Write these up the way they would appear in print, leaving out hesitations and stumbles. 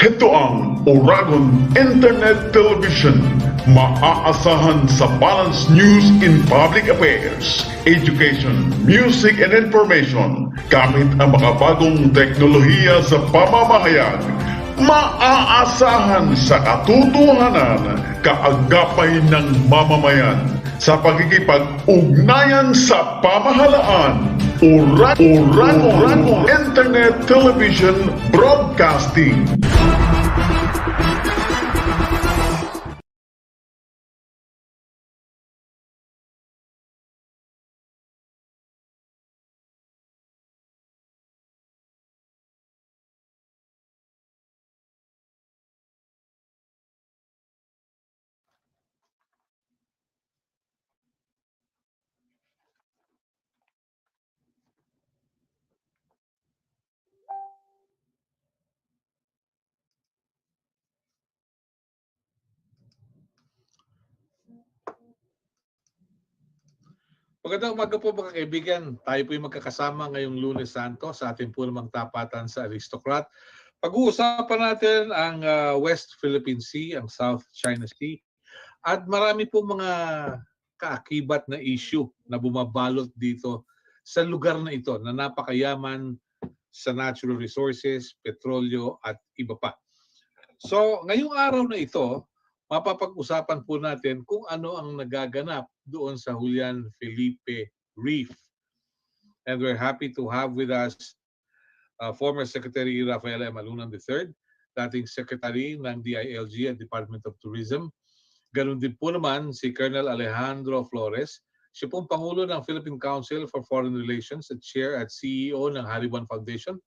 Ito ang Oragon Internet Television. Maaasahan sa balanced news in public affairs, education, music and information gamit ang makabagong teknolohiya sa pamamahayag. Maaasahan sa katotohanan, kaagapay ng mamamayan sa pagkikipag-ugnayan sa pamahalaan. Oragon Internet Television Broadcasting. Magandang umaga po mga kaibigan. Tayo po yung magkakasama ngayong Lunes Santo sa ating po namang tapatan sa Aristocrat. Pag-uusapan natin ang West Philippine Sea, ang South China Sea, at marami po mga kaakibat na issue na bumabalot dito sa lugar na ito na napakayaman sa natural resources, petrolyo at iba pa. So ngayong araw na ito, mapapag-usapan po natin kung ano ang nagaganap doon sa Julian Felipe Reef. And we're happy to have with us former Secretary Rafael M. Alunan III, dating Secretary ng DILG at Department of Tourism. Ganun din po naman si Colonel Alejandro Flores. Siya pong Pangulo ng Philippine Council for Foreign Relations at Chair at CEO ng Hariban Foundation.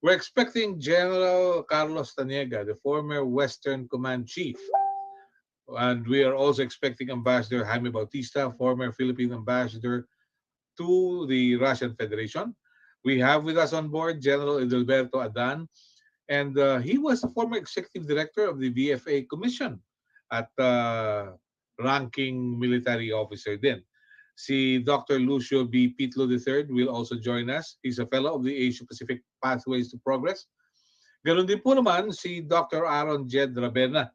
We're expecting General Carlos Taniega, the former Western Command Chief. And we are also expecting Ambassador Jaime Bautista, former Philippine Ambassador to the Russian Federation. We have with us on board General Edilberto Adan, and he was a former Executive Director of the VFA Commission at ranking military officer din. Si Dr. Lucio B. Pitlo III will also join us. He's a fellow of the Asia-Pacific Pathways to Progress. Ganun din po naman si Dr. Aaron Jed Raberna,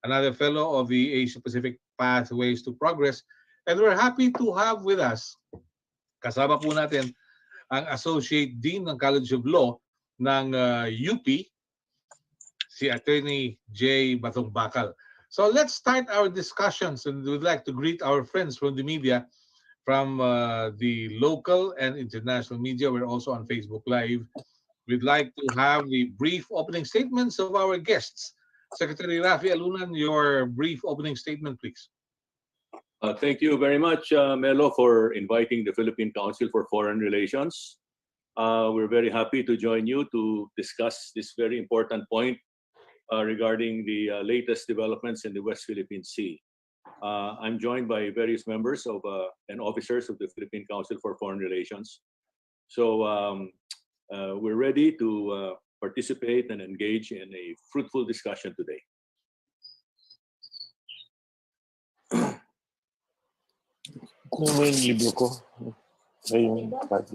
another fellow of the Asia-Pacific Pathways to Progress. And we're happy to have with us, kasama po natin, ang Associate Dean ng College of Law ng UP, si Attorney J. Batong Bakal. So let's start our discussions, and we'd like to greet our friends from the media, from the local and international media. We're also on Facebook Live. We'd like to have the brief opening statements of our guests. Secretary Rafi Alunan, your brief opening statement, please. Thank you very much, Melo, for inviting the Philippine Council for Foreign Relations. We're very happy to join you to discuss this very important point regarding the latest developments in the West Philippine Sea. I'm joined by various members of and officers of the Philippine Council for Foreign Relations. So we're ready to participate and engage in a fruitful discussion today. Kung may libro ko, may yung pad.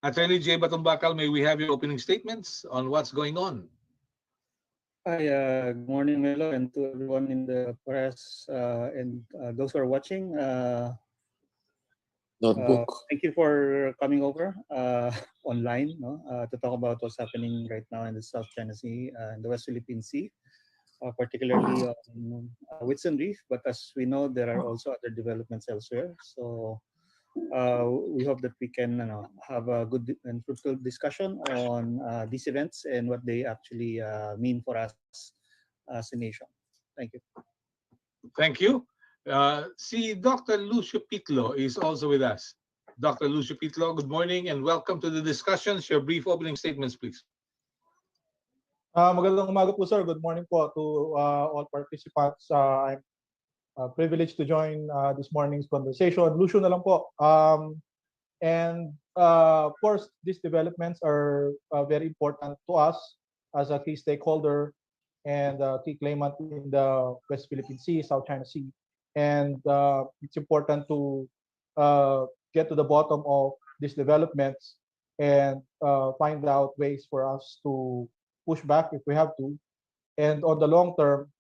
Attorney J. Batong Bakal, may we have your opening statements on what's going on? Hi, good morning, Melo, and to everyone in the press and those who are watching. Notebook. Thank you for coming over online to talk about what's happening right now in the South China Sea and the West Philippine Sea, particularly on Whitsun Reef. But as we know, there are also other developments elsewhere. So we hope that we can have a good and fruitful discussion on these events and what they actually mean for us as a nation. Thank you. Thank you. Si Dr. Lucio Pitlo is also with us. Dr. Lucio Pitlo, good morning and welcome to the discussions. Your brief opening statements, please. Magandang umaga po, sir. Good morning po to all participants. I'm privileged to join this morning's conversation. Lucio na lang po. And of course, these developments are very important to us as a key stakeholder and key claimant in the West Philippine Sea, South China Sea. And it's important to get to the bottom of these developments and find out ways for us to push back if we have to. And on the long term,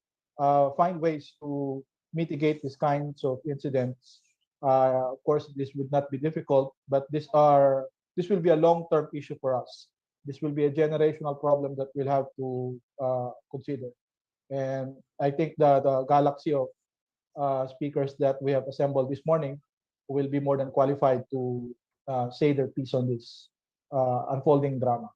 find ways to mitigate these kinds of incidents. Of course, this would not be difficult, but this will be a long-term issue for us. This will be a generational problem that we'll have to consider. And I think the galaxy of speakers that we have assembled this morning will be more than qualified to say their piece on this unfolding drama.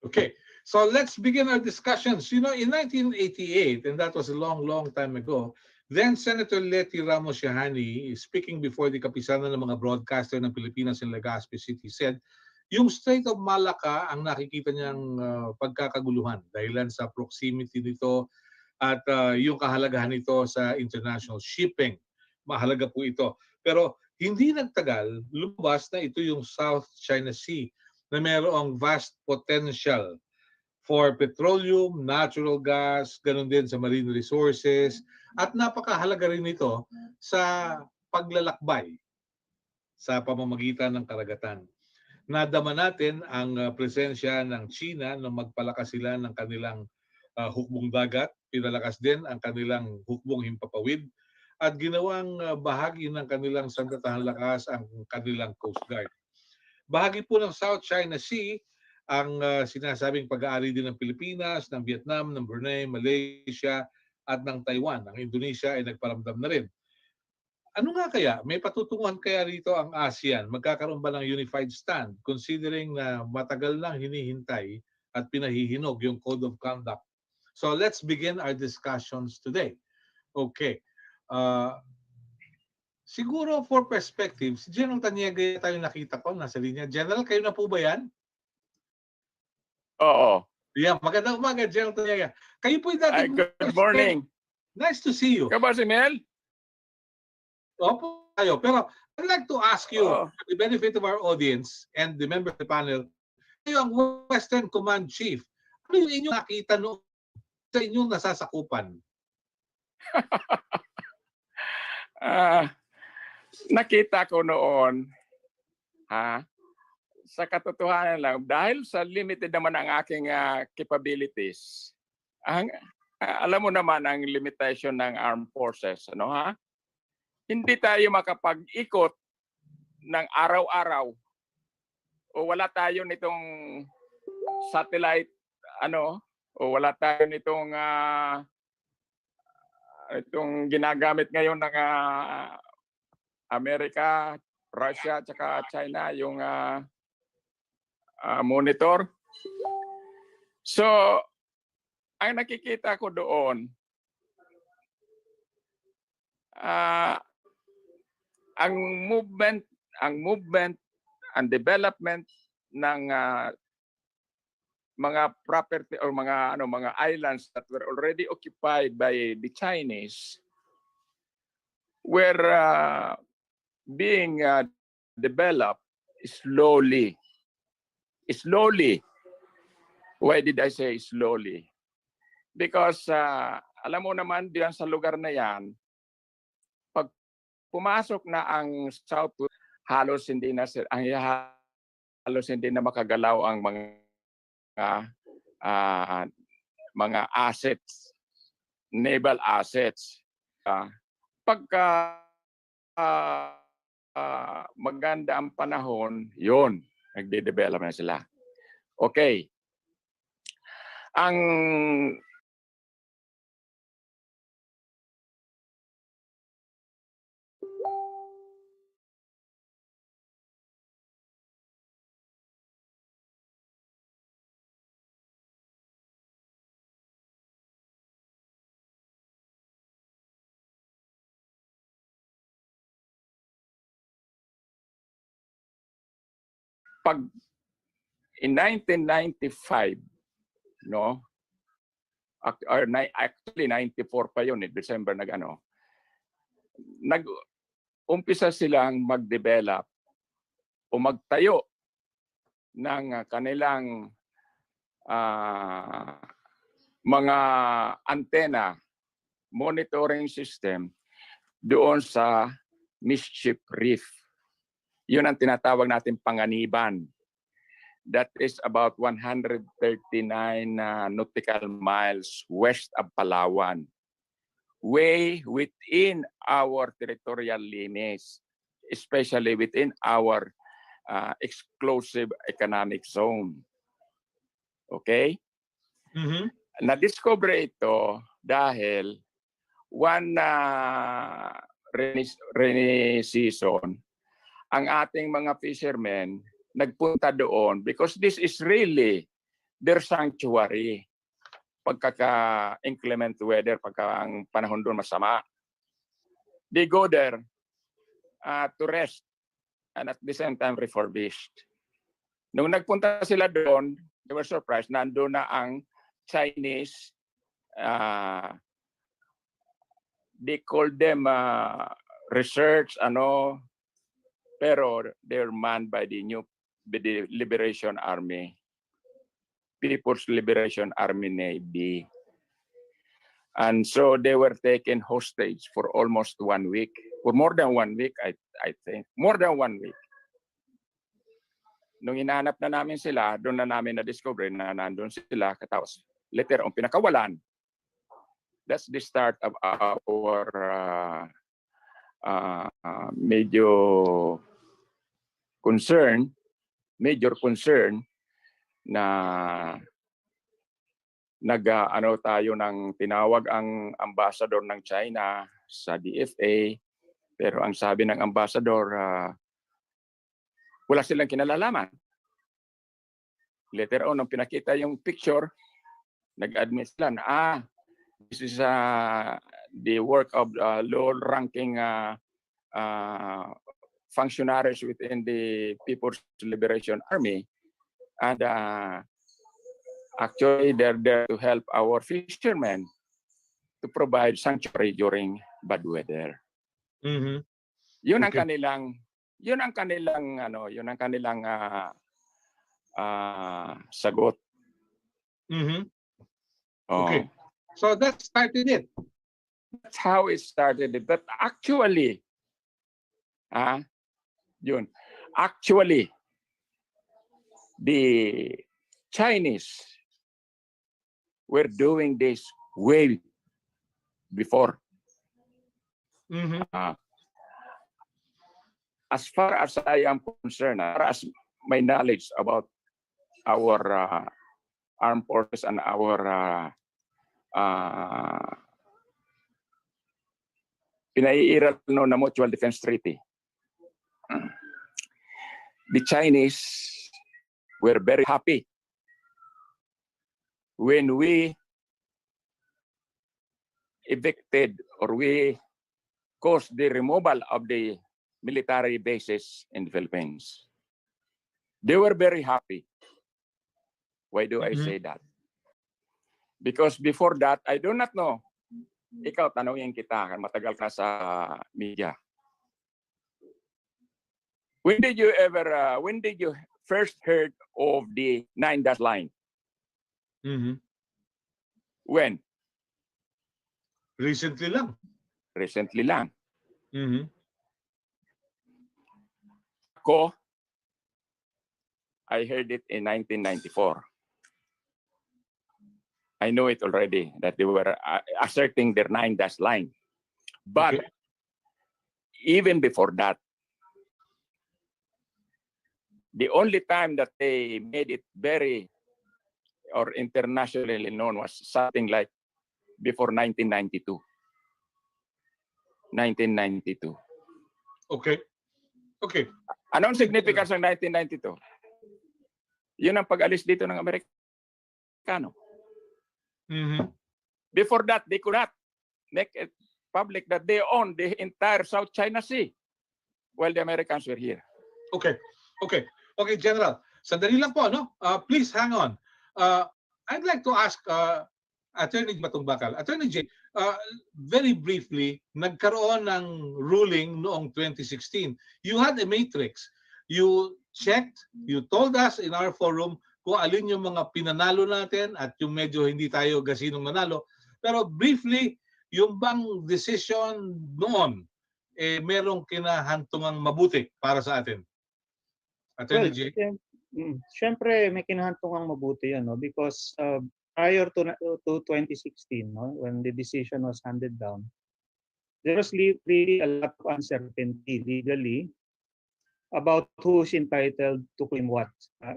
Okay, so let's begin our discussions. You know, in 1988, and that was a long, long time ago, then Senator Letty Ramos Yahani, speaking before the kapisanan ng mga broadcaster ng Pilipinas in Legazpi City, said, yung Strait of Malacca ang nakikita niyang pagkakaguluhan dahilan sa proximity nito at yung kahalagahan nito sa international shipping. Mahalaga po ito. Pero hindi nagtagal, lumabas na ito yung South China Sea na mayroong vast potential for petroleum, natural gas, ganun din sa marine resources, at napakahalaga rin ito sa paglalakbay sa pamamagitan ng karagatan. Nadama natin ang presensya ng China nang magpalakas sila ng kanilang hukbong dagat, pinalakas din ang kanilang hukbong himpapawid, at ginawang bahagi ng kanilang sandatahan lakas ang kanilang Coast Guard. Bahagi po ng South China Sea ang sinasabing pag-aari din ng Pilipinas, ng Vietnam, ng Brunei, Malaysia at ng Taiwan. Ang Indonesia ay nagparamdam na rin. Ano nga kaya? May patutunguhan kaya rito ang ASEAN? Magkakaroon ba ng unified stand considering na matagal nang hinihintay at pinahihinog yung Code of Conduct? So let's begin our discussions today. Okay. Siguro for perspective, si General Taniaga tayo nakita ko, nasa linya. General, kayo na po ba yan? Oo. Yeah, magandang umaga, General Taniaga. Kayo po yung dating... Good morning. Nice to see you. Ka ba si Mel? Opo tayo. Pero I'd like to ask you, for the benefit of our audience and the members of the panel, kayo ang Western Command Chief. Ano yung inyong nakita noon sa inyong nasasakupan? Nakita ko noon, sa katotohanan lang, dahil sa limited naman ang aking capabilities, alam mo naman ang limitation ng armed forces, ano ha? Hindi tayo makapag-ikot ng araw-araw o wala tayo nitong satellite, o wala tayo nitong itong ginagamit ngayon ng Amerika, Russia, at China, yung monitor. So, ang nakikita ko doon, ang movement and development ng mga property or mga islands that were already occupied by the Chinese were being developed slowly. Why did I say slowly? Because alam mo naman diyan sa lugar na yan, pag pumasok na ang South, halos hindi na makagalaw ang mga assets, naval assets. Pagka maganda ang panahon, yun, nagde-develop na sila. Okay. Ang pag in 1995, no? Actually 94 pa yun, December nag-umpisa silang mag-develop o magtayo ng kanilang mga antena, monitoring system doon sa Mischief Reef. Yun ang tinatawag natin panganiban. That is about 139 nautical miles west of Palawan. Way within our territorial limits, especially within our exclusive economic zone. Okay? Mhm. Na-discover ito dahil one rainy season, ang ating mga fishermen nagpunta doon because this is really their sanctuary. Pagka-inclement weather, pagka ang panahon doon masama, they go there to rest and at the same time refurbished. Nung nagpunta sila doon, they were surprised, nandun na ang Chinese, they called them research, pero they're manned by the Liberation Army, People's Liberation Army Navy. And so they were taken hostage for almost 1 week, for more than 1 week, I think, more than 1 week. Nung hinahanap na namin sila, doon na namin na-discover na nandun sila, katapos later on pinakawalan. That's the start of our major concern na tayo ng tinawag ang ambassador ng China sa DFA, pero ang sabi ng ambassador, wala silang kinalalaman. Later on, nung pinakita yung picture, nag-admit sila na, this is the work of low-ranking functionaries within the People's Liberation Army. And actually, they're there to help our fishermen to provide sanctuary during bad weather. Mhm. Yun ang Okay. kanilang sagot. Mhm. Oh. Okay. So that started it. That's how it started. But actually, the Chinese were doing this way before. Mhm. As far as I am concerned, as far as my knowledge about our armed forces and our pinaiiral na Mutual Defense Treaty, the Chinese were very happy when we evicted or we caused the removal of the military bases in the Philippines. They were very happy. Why do I say that? Because before that, I do not know. Ikaw, tanongin kita, matagal ka sa media. When did you first heard of the 9-dash line? Mhm. When? Recently lang. Recently lang. Mhm. Ako, I heard it in 1994. I know it already that they were asserting their 9-dash line. But Okay. even before that, the only time that they made it very or internationally known was something like before 1992. 1992. Okay. Okay. Anong significance ng 1992? Yun ang pag-alis dito ng Amerikano. Mhm. Before that, they could not make it public that they own the entire South China Sea while the Americans were here. Okay. Okay. Okay, General. Sandali lang po, no? Please hang on. I'd like to ask Attorney Matumbakal. Attorney J, very briefly, nagkaroon ng ruling noong 2016. You had a matrix. You checked, you told us in our forum kung alin yung mga pinanalo natin at yung medyo hindi tayo gasinong manalo. Pero briefly, yung bang decision noon, merong kinahantungang mabuti para sa atin? Attorney J. Siyempre may kinahantungang mabuti yan, no? Because prior to 2016, no, when the decision was handed down, there was really a lot of uncertainty legally about who is entitled to claim what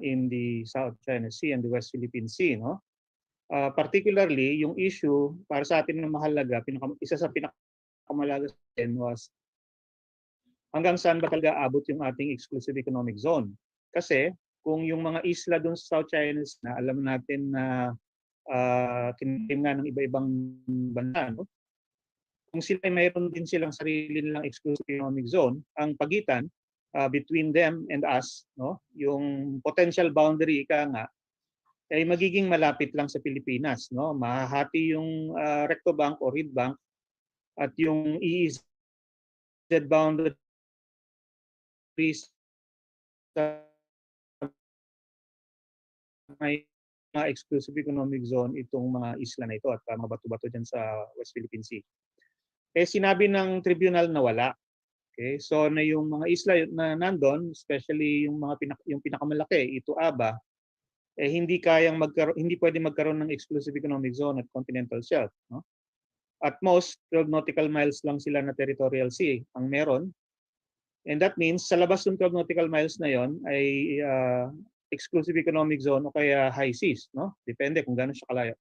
in the South China Sea and the West Philippine Sea, no? Particularly, yung issue para sa atin na mahalaga, isa sa pinakamalaga was hanggang saan ba talaga abot yung ating exclusive economic zone? Kasi kung yung mga isla doon sa South China Sea na alam natin na kiniklaim nga ng iba-ibang bansa, no? Kung sila mayroon din silang sarili nilang exclusive economic zone, ang pagitan between them and us, no, yung potential boundary ika nga ay magiging malapit lang sa Pilipinas, no? Mahahati yung Recto Bank o Reed Bank at yung EEZ boundaries sa may mga exclusive economic zone itong mga isla na ito at mga bato-bato dyan sa West Philippine Sea. Sinabi ng tribunal na wala. Okay, so na yung mga isla na nandun, especially yung yung pinakamalaki, ito Aba, hindi pwedeng magkaroon ng exclusive economic zone at continental shelf, no? At most 12 nautical miles lang sila na territorial sea ang meron. And that means sa labas ng 12 nautical miles na yon ay exclusive economic zone o kaya high seas, no? Depende kung gaano siya kalayo.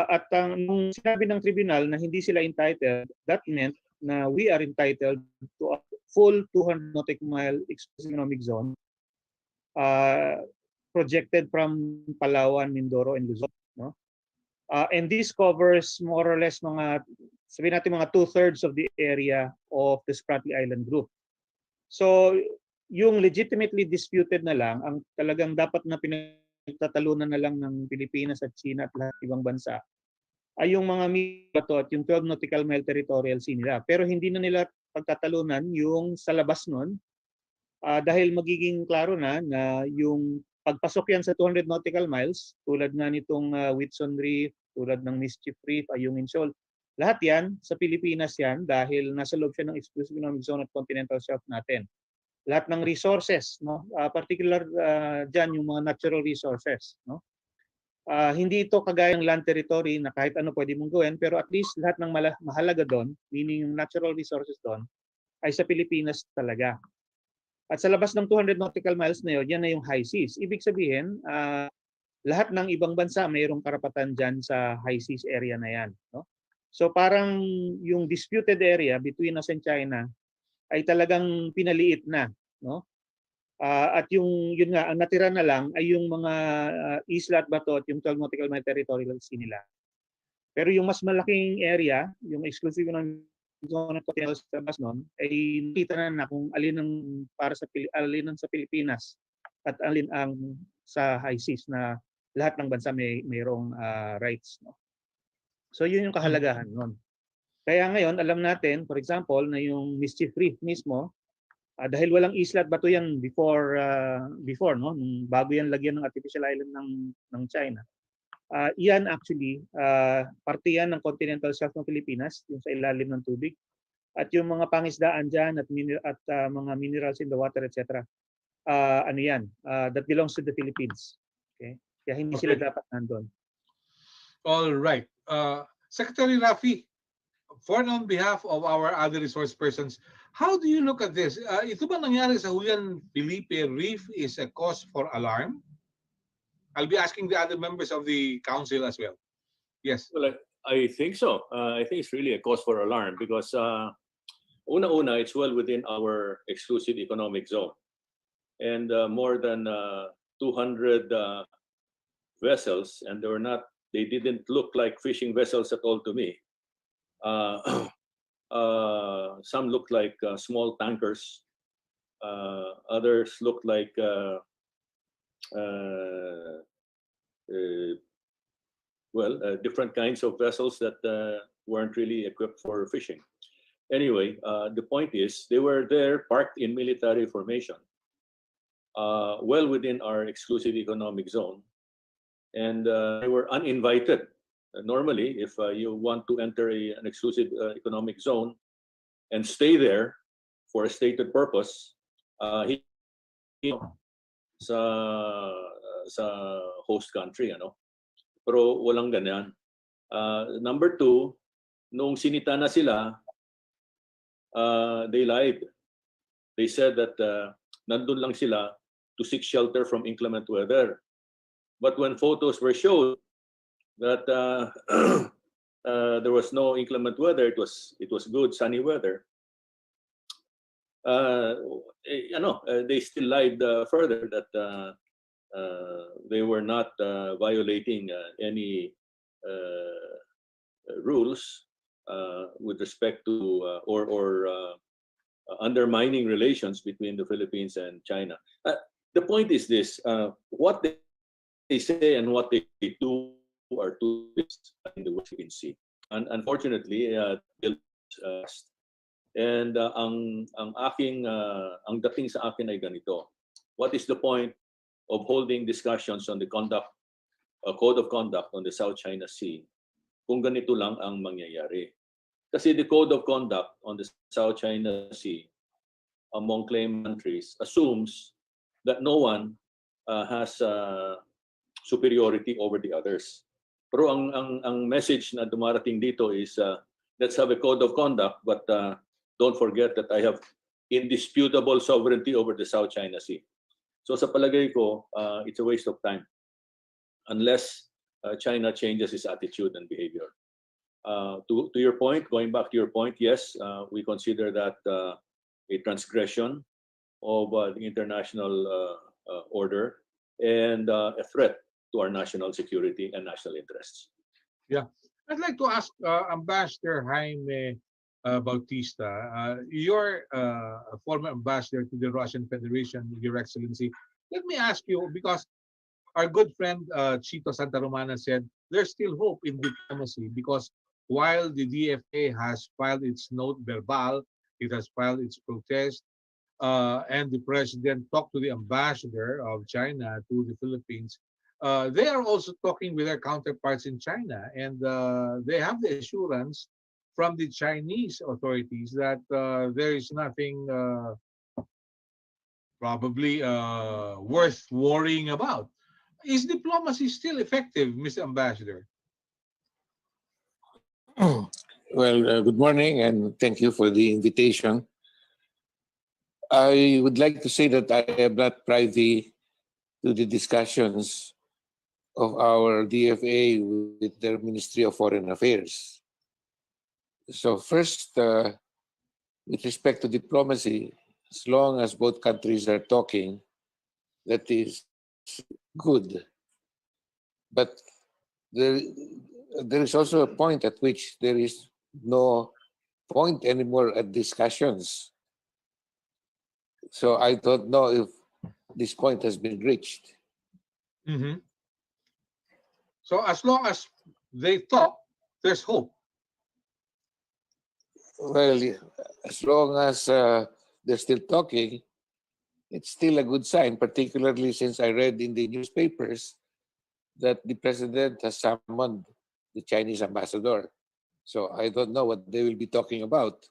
At nung sinabi ng tribunal na hindi sila entitled, that meant na we are entitled to a full 200 nautical mile exclusive economic zone projected from Palawan, Mindoro, and Luzon, no? And this covers more or less sabihin natin mga 2/3 of the area of the Spratly Island Group. So yung legitimately disputed na lang, ang talagang dapat na pinagtatalunan na lang ng Pilipinas at China at lahat ibang bansa, ay yung mga bato at yung 12 nautical mile territorial sea nila. Pero hindi na nila pagtatalunan yung sa labas nun dahil magiging klaro na yung pagpasok yan sa 200 nautical miles, tulad nga nitong Whitsun Reef, tulad ng Mischief Reef, Ayungin Shoal, lahat yan sa Pilipinas yan dahil nasa loob siya ng exclusive economic zone at continental shelf natin. Lahat ng resources, no, particular dyan yung mga natural resources, no. Hindi ito kagaya ng land territory na kahit ano pwede mong gawin, pero at least lahat ng mahalaga doon, meaning yung natural resources doon, ay sa Pilipinas talaga. At sa labas ng 200 nautical miles na yun, yan na yung high seas. Ibig sabihin, lahat ng ibang bansa mayroong karapatan dyan sa high seas area na yan, no? So parang yung disputed area between us and China ay talagang pinaliit na, no? At yun nga, ang natira na lang ay yung mga isla at bato at yung 12 nautical mile territorial sea nila. Pero yung mas malaking area, yung exclusive economic zone at continental sa labas nun, ay nakita na kung alin ang para sa sa Pilipinas at alin ang sa high seas na lahat ng bansa mayroong rights, no? So yun yung kahalagahan nun. Kaya ngayon, alam natin, for example, na yung Mischief Reef mismo, dahil walang isla at bato yan before, no, bago yan lagyan ng artificial island ng China. Yan actually, parte yan ng continental shelf ng Pilipinas, yung sa ilalim ng tubig. At yung mga pangisdaan dyan at mga minerals in the water, etc. Ano yan? That belongs to the Philippines. Okay? Kaya hindi sila dapat nandun. All right. Secretary Rafi, on behalf of our other resource persons, how do you look at this? Ito ba nangyari sa Julian Felipe Reef is a cause for alarm? I'll be asking the other members of the council as well. Yes. Well, I think so. I think it's really a cause for alarm because una-una, it's well within our exclusive economic zone. And more than 200 vessels, and they didn't look like fishing vessels at all to me. Some looked like small tankers. Others looked like different kinds of vessels that weren't really equipped for fishing. Anyway, the point is they were there parked in military formation. well within our exclusive economic zone, and they were uninvited. Normally, if you want to enter an exclusive economic zone and stay there for a stated purpose, sa sa host country, ano. Pero walang ganyan. Number two, nung sinita na sila, they lied. They said that nandun lang sila to seek shelter from inclement weather. But when photos were shown that there was no inclement weather, it was good sunny weather. They still lied further that they were not violating any rules with respect to or undermining relations between the Philippines and China. The point is this: what they say and what they do are two things in the West Philippine Sea. And unfortunately, and ang dating sa akin ay ganito. What is the point of holding discussions on the code of conduct on the South China Sea kung ganito lang ang mangyayari? Kasi the code of conduct on the South China Sea among claimant countries assumes that no one has superiority over the others. Pero ang message na dumarating dito is let's have a code of conduct, but don't forget that I have indisputable sovereignty over the South China Sea. So sa palagay ko, it's a waste of time unless China changes its attitude and behavior. To your point, going back to your point, yes, we consider that a transgression of the international order and a threat to our national security and national interests. Yeah. I'd like to ask Ambassador Jaime Bautista, you're a former ambassador to the Russian Federation, Your Excellency. Let me ask you, because our good friend Chito Santa Romana said there's still hope in diplomacy because while the DFA has filed its note verbal, it has filed its protest, and the president talked to the ambassador of China to the Philippines. They are also talking with their counterparts in China, and they have the assurance from the Chinese authorities that there is nothing probably worth worrying about. Is diplomacy still effective, Mr. Ambassador? Well, good morning and thank you for the invitation. I would like to say that I am not privy to the discussions of our DFA with their Ministry of Foreign Affairs. So first, with respect to diplomacy, as long as both countries are talking, that is good. But there is also a point at which there is no point anymore at discussions. So I don't know if this point has been reached. Mm-hmm. So as long as they talk, there's hope. Well, as long as they're still talking, it's still a good sign, particularly since I read in the newspapers that the president has summoned the Chinese ambassador. So I don't know what they will be talking about.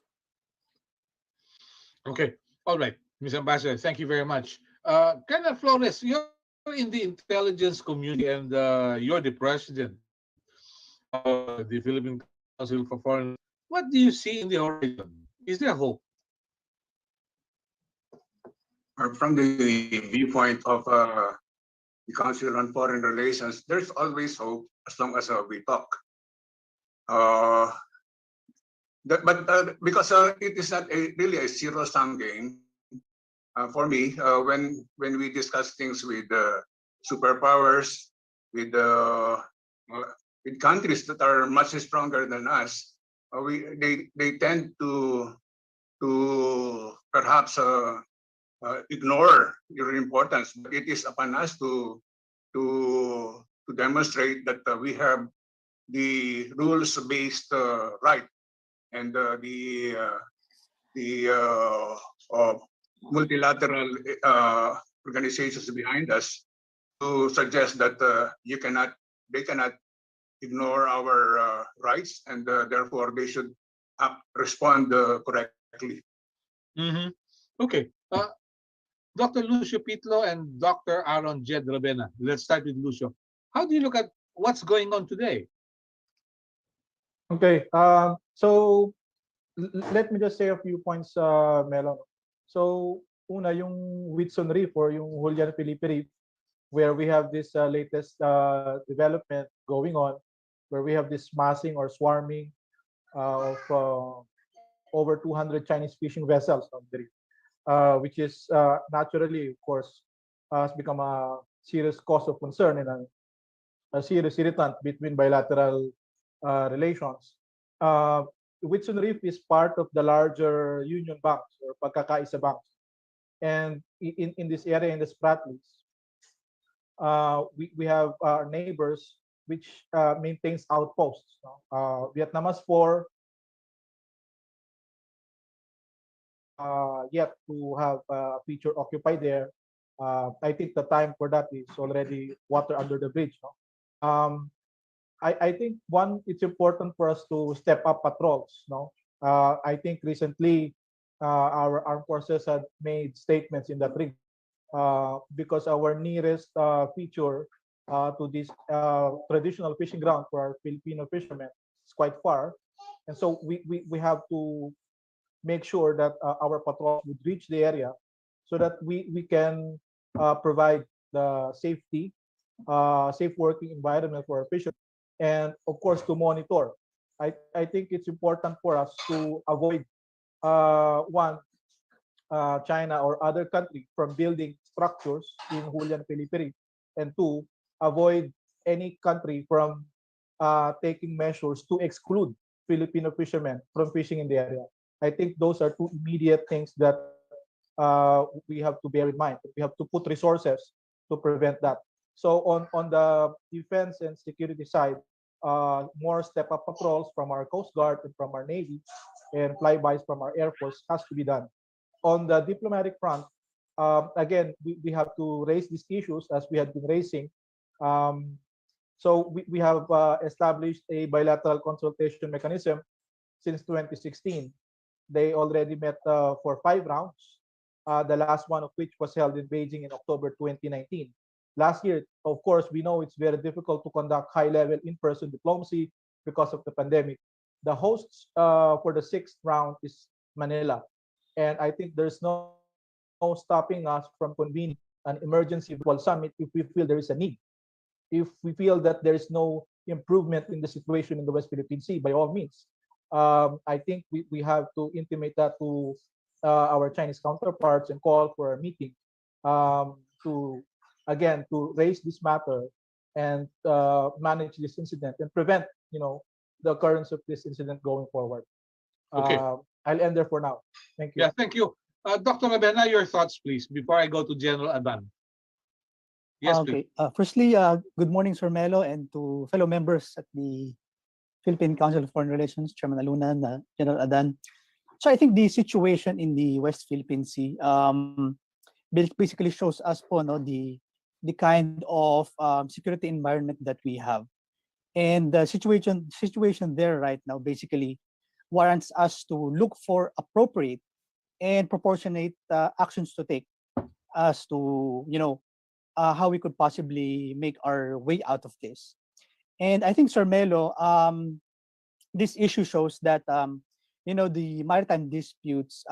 Okay. All right, Mr. Ambassador, thank you very much. Colonel Flores, you're in the intelligence community and you're the president of the Philippine Council for Foreign. What do you see in the horizon? Is there hope? From the viewpoint of the Council on Foreign Relations, there's always hope as long as we talk. Because it is not really a zero-sum game for me. When we discuss things with superpowers, with countries that are much stronger than us, they tend to perhaps ignore your importance. But it is upon us to demonstrate that we have the rules-based right and the multilateral organizations behind us to suggest that they cannot ignore our rights, and therefore they should respond correctly. Mhm. Okay. Dr. Lucio Pitlo and Dr. Aaron Jed Ravena. Let's start with Lucio. How do you look at what's going on today? Okay. So let me just say a few points, Melo. So, una, yung Whitson Reef or yung Julian Felipe Reef, where we have this latest development going on, where we have this massing or swarming of over 200 Chinese fishing vessels on the reef, which is naturally, of course, has become a serious cause of concern and a serious irritant between bilateral relations. Uh, Whitsun Reef is part of the larger Union Banks or Pagkakaisa Banks. And in this area, in the Spratlys, we have our neighbors which maintains outposts. No? Vietnamese 4 yet to have a feature occupied there. I think the time for that is already water under the bridge. No? I think one, it's important for us to step up patrols. No, I think recently our armed forces had made statements in that regard because our nearest feature to this traditional fishing ground for our Filipino fishermen is quite far, and so we have to make sure that our patrols would reach the area so that we can provide the safety, safe working environment for our fishermen, and of course to monitor. I think it's important for us to avoid one, China or other country from building structures in Julian Filipe, and two, avoid any country from taking measures to exclude Filipino fishermen from fishing in the area. I think those are two immediate things that we have to bear in mind. We have to put resources to prevent that. So on the defense and security side, more step-up patrols from our Coast Guard and from our Navy and flybys from our Air Force has to be done. On the diplomatic front, again, we have to raise these issues as we had been raising. So we have established a bilateral consultation mechanism since 2016. They already met for 5 rounds, the last one of which was held in Beijing in October 2019. Last year, of course, we know it's very difficult to conduct high-level in-person diplomacy because of the pandemic. The hosts for the 6th round is Manila. And I think there's no stopping us from convening an emergency virtual summit if we feel there is a need. If we feel that there is no improvement in the situation in the West Philippine Sea, by all means. I think we have to intimate that to our Chinese counterparts and call for a meeting to, again, to raise this matter and manage this incident and prevent, the occurrence of this incident going forward. Okay. I'll end there for now. Thank you. Yeah, thank you. Dr. Ravena, your thoughts, please, before I go to General Adan. Yes, please. Okay. Firstly, good morning, Sir Melo, and to fellow members at the Philippine Council of Foreign Relations, Chairman Aluna and General Adan. So I think the situation in the West Philippine Sea basically shows us the kind of security environment that we have. And the situation there right now basically warrants us to look for appropriate and proportionate actions to take as to how we could possibly make our way out of this. And I think, Sir Melo, this issue shows that the maritime disputes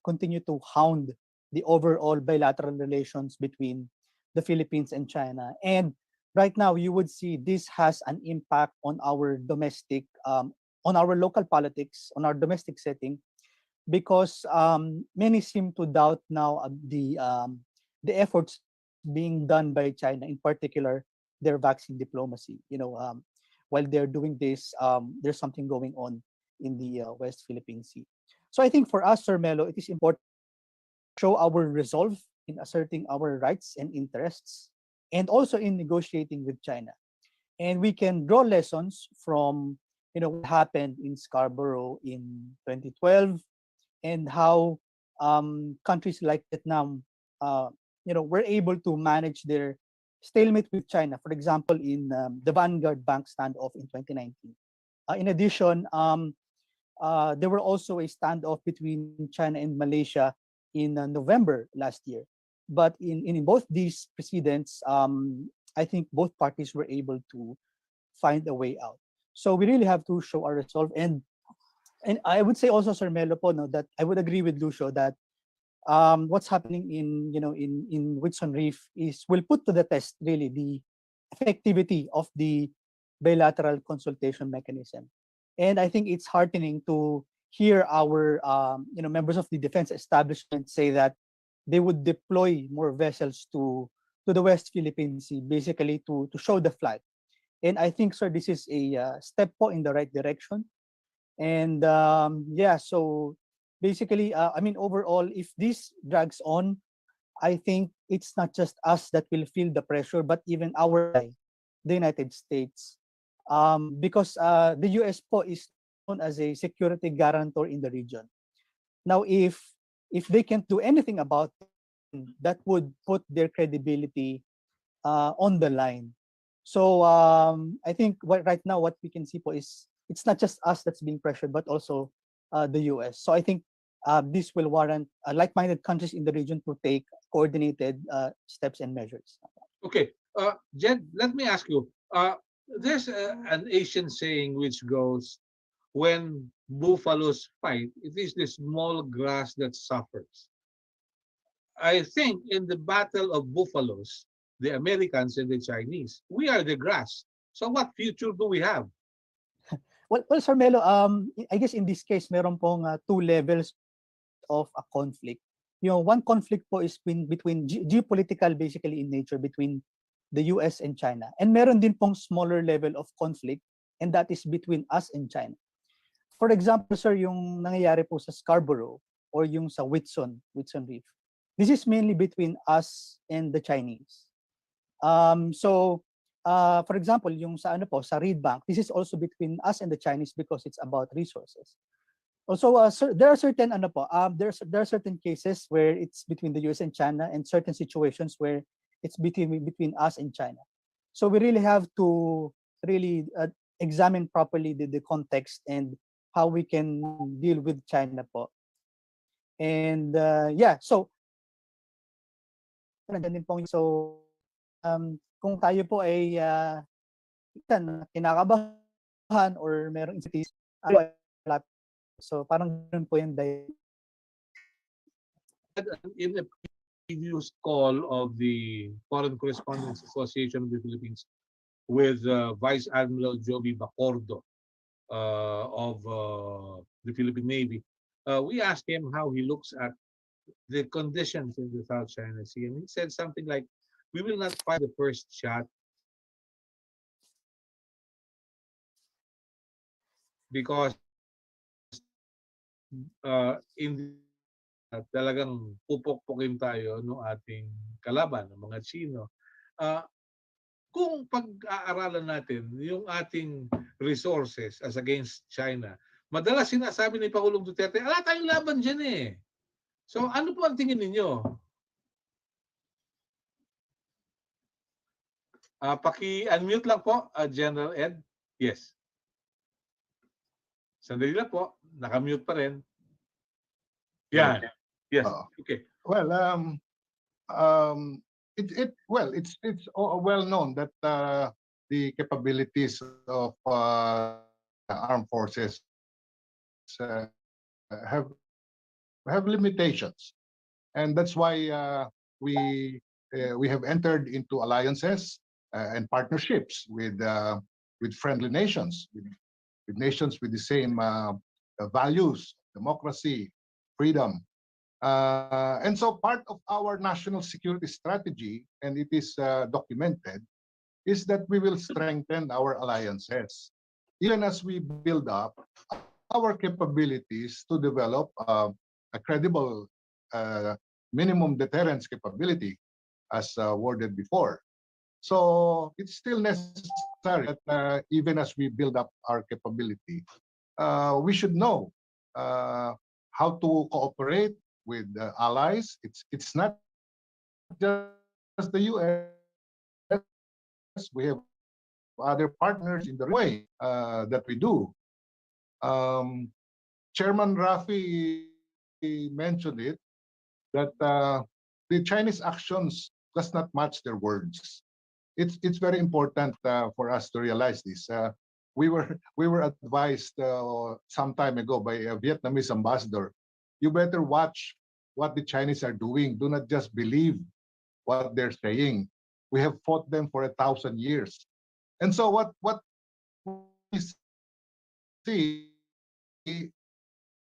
continue to hound the overall bilateral relations between the Philippines and China. And right now, you would see this has an impact on our domestic, on our local politics, on our domestic setting, because many seem to doubt now the efforts being done by China, in particular their vaccine diplomacy. While they're doing this, there's something going on in the West Philippine Sea. So I think for us, Sir Melo, it is important to show our resolve in asserting our rights and interests, and also in negotiating with China. And we can draw lessons from what happened in Scarborough in 2012, and how countries like Vietnam were able to manage their stalemate with China. For example, in the Vanguard Bank standoff in 2019. In addition, there were also a standoff between China and Malaysia in November last year. But in both these precedents, I think both parties were able to find a way out. So we really have to show our resolve. And I would say also, Sir Melo po, no, that I would agree with Lucio that what's happening in Whitson Reef will put to the test really the effectivity of the bilateral consultation mechanism. And I think it's heartening to hear our members of the defense establishment say that they would deploy more vessels to the West Philippine Sea, basically to show the flag. And I think, sir, this is a step in the right direction. And yeah, so basically, I mean, overall, if this drags on, I think it's not just us that will feel the pressure, but even our ally, the United States, because the US po is known as a security guarantor in the region. Now, if they can't do anything about it, that would put their credibility on the line. So I think right now what we can see po is it's not just us that's being pressured, but also the US. So I think this will warrant like-minded countries in the region to take coordinated steps and measures. Okay, Jed, let me ask you. There's an Asian saying which goes, when buffaloes fight, it is the small grass that suffers. I think in the battle of buffaloes, the Americans and the Chinese, we are the grass. So what future do we have? Well, Sir Melo, I guess in this case, meron pong two levels of a conflict. One conflict po is between geopolitical basically in nature between the US and China. And meron din pong smaller level of conflict, and that is between us and China. For example, sir, yung nangyayari po sa Scarborough or yung sa Whitson Reef. This is mainly between us and the Chinese. So, for example, yung sa sa Reed Bank, this is also between us and the Chinese because it's about resources. Also, sir, there are certain there are certain cases where it's between the US and China, and certain situations where it's between us and China. So we really have to really examine properly the context and how we can deal with China po. And yeah, so kung tayo po ay kinakabahan or merong insecurities, so parang ganun po yung in a previous call of the Foreign Correspondents Association of the Philippines with Vice Admiral Joby Bacordo of the Philippine Navy, we asked him how he looks at the conditions in the South China Sea, and he said something like, "We will not fire the first shot because in talagang pupukpukin tayo ng ating kalaban, ng mga Chino." Kung pag-aaralan natin yung ating resources as against China, madalas sinasabi ni Pangulong Duterte, ala tayong laban dyan eh. So ano po ang tingin ninyo? Paki-unmute lang po, General Ed. Yes. Sandali lang po, nakamute pa rin. Yan. Yes. Okay. Well, it's well known that the capabilities of armed forces have limitations, and that's why we have entered into alliances and partnerships with friendly nations, with nations with the same values, democracy, freedom. And so part of our national security strategy, and it is documented, is that we will strengthen our alliances, even as we build up our capabilities to develop a credible minimum deterrence capability, as worded before. So it's still necessary that even as we build up our capability, we should know how to cooperate with allies. It's not just the US, we have other partners in the way that we do. Chairman Rafi mentioned it, that the Chinese actions does not match their words. It's very important for us to realize this. We were advised some time ago by a Vietnamese ambassador, you better watch what the Chinese are doing. Do not just believe what they're saying. We have fought them for 1,000 years. And so what we see,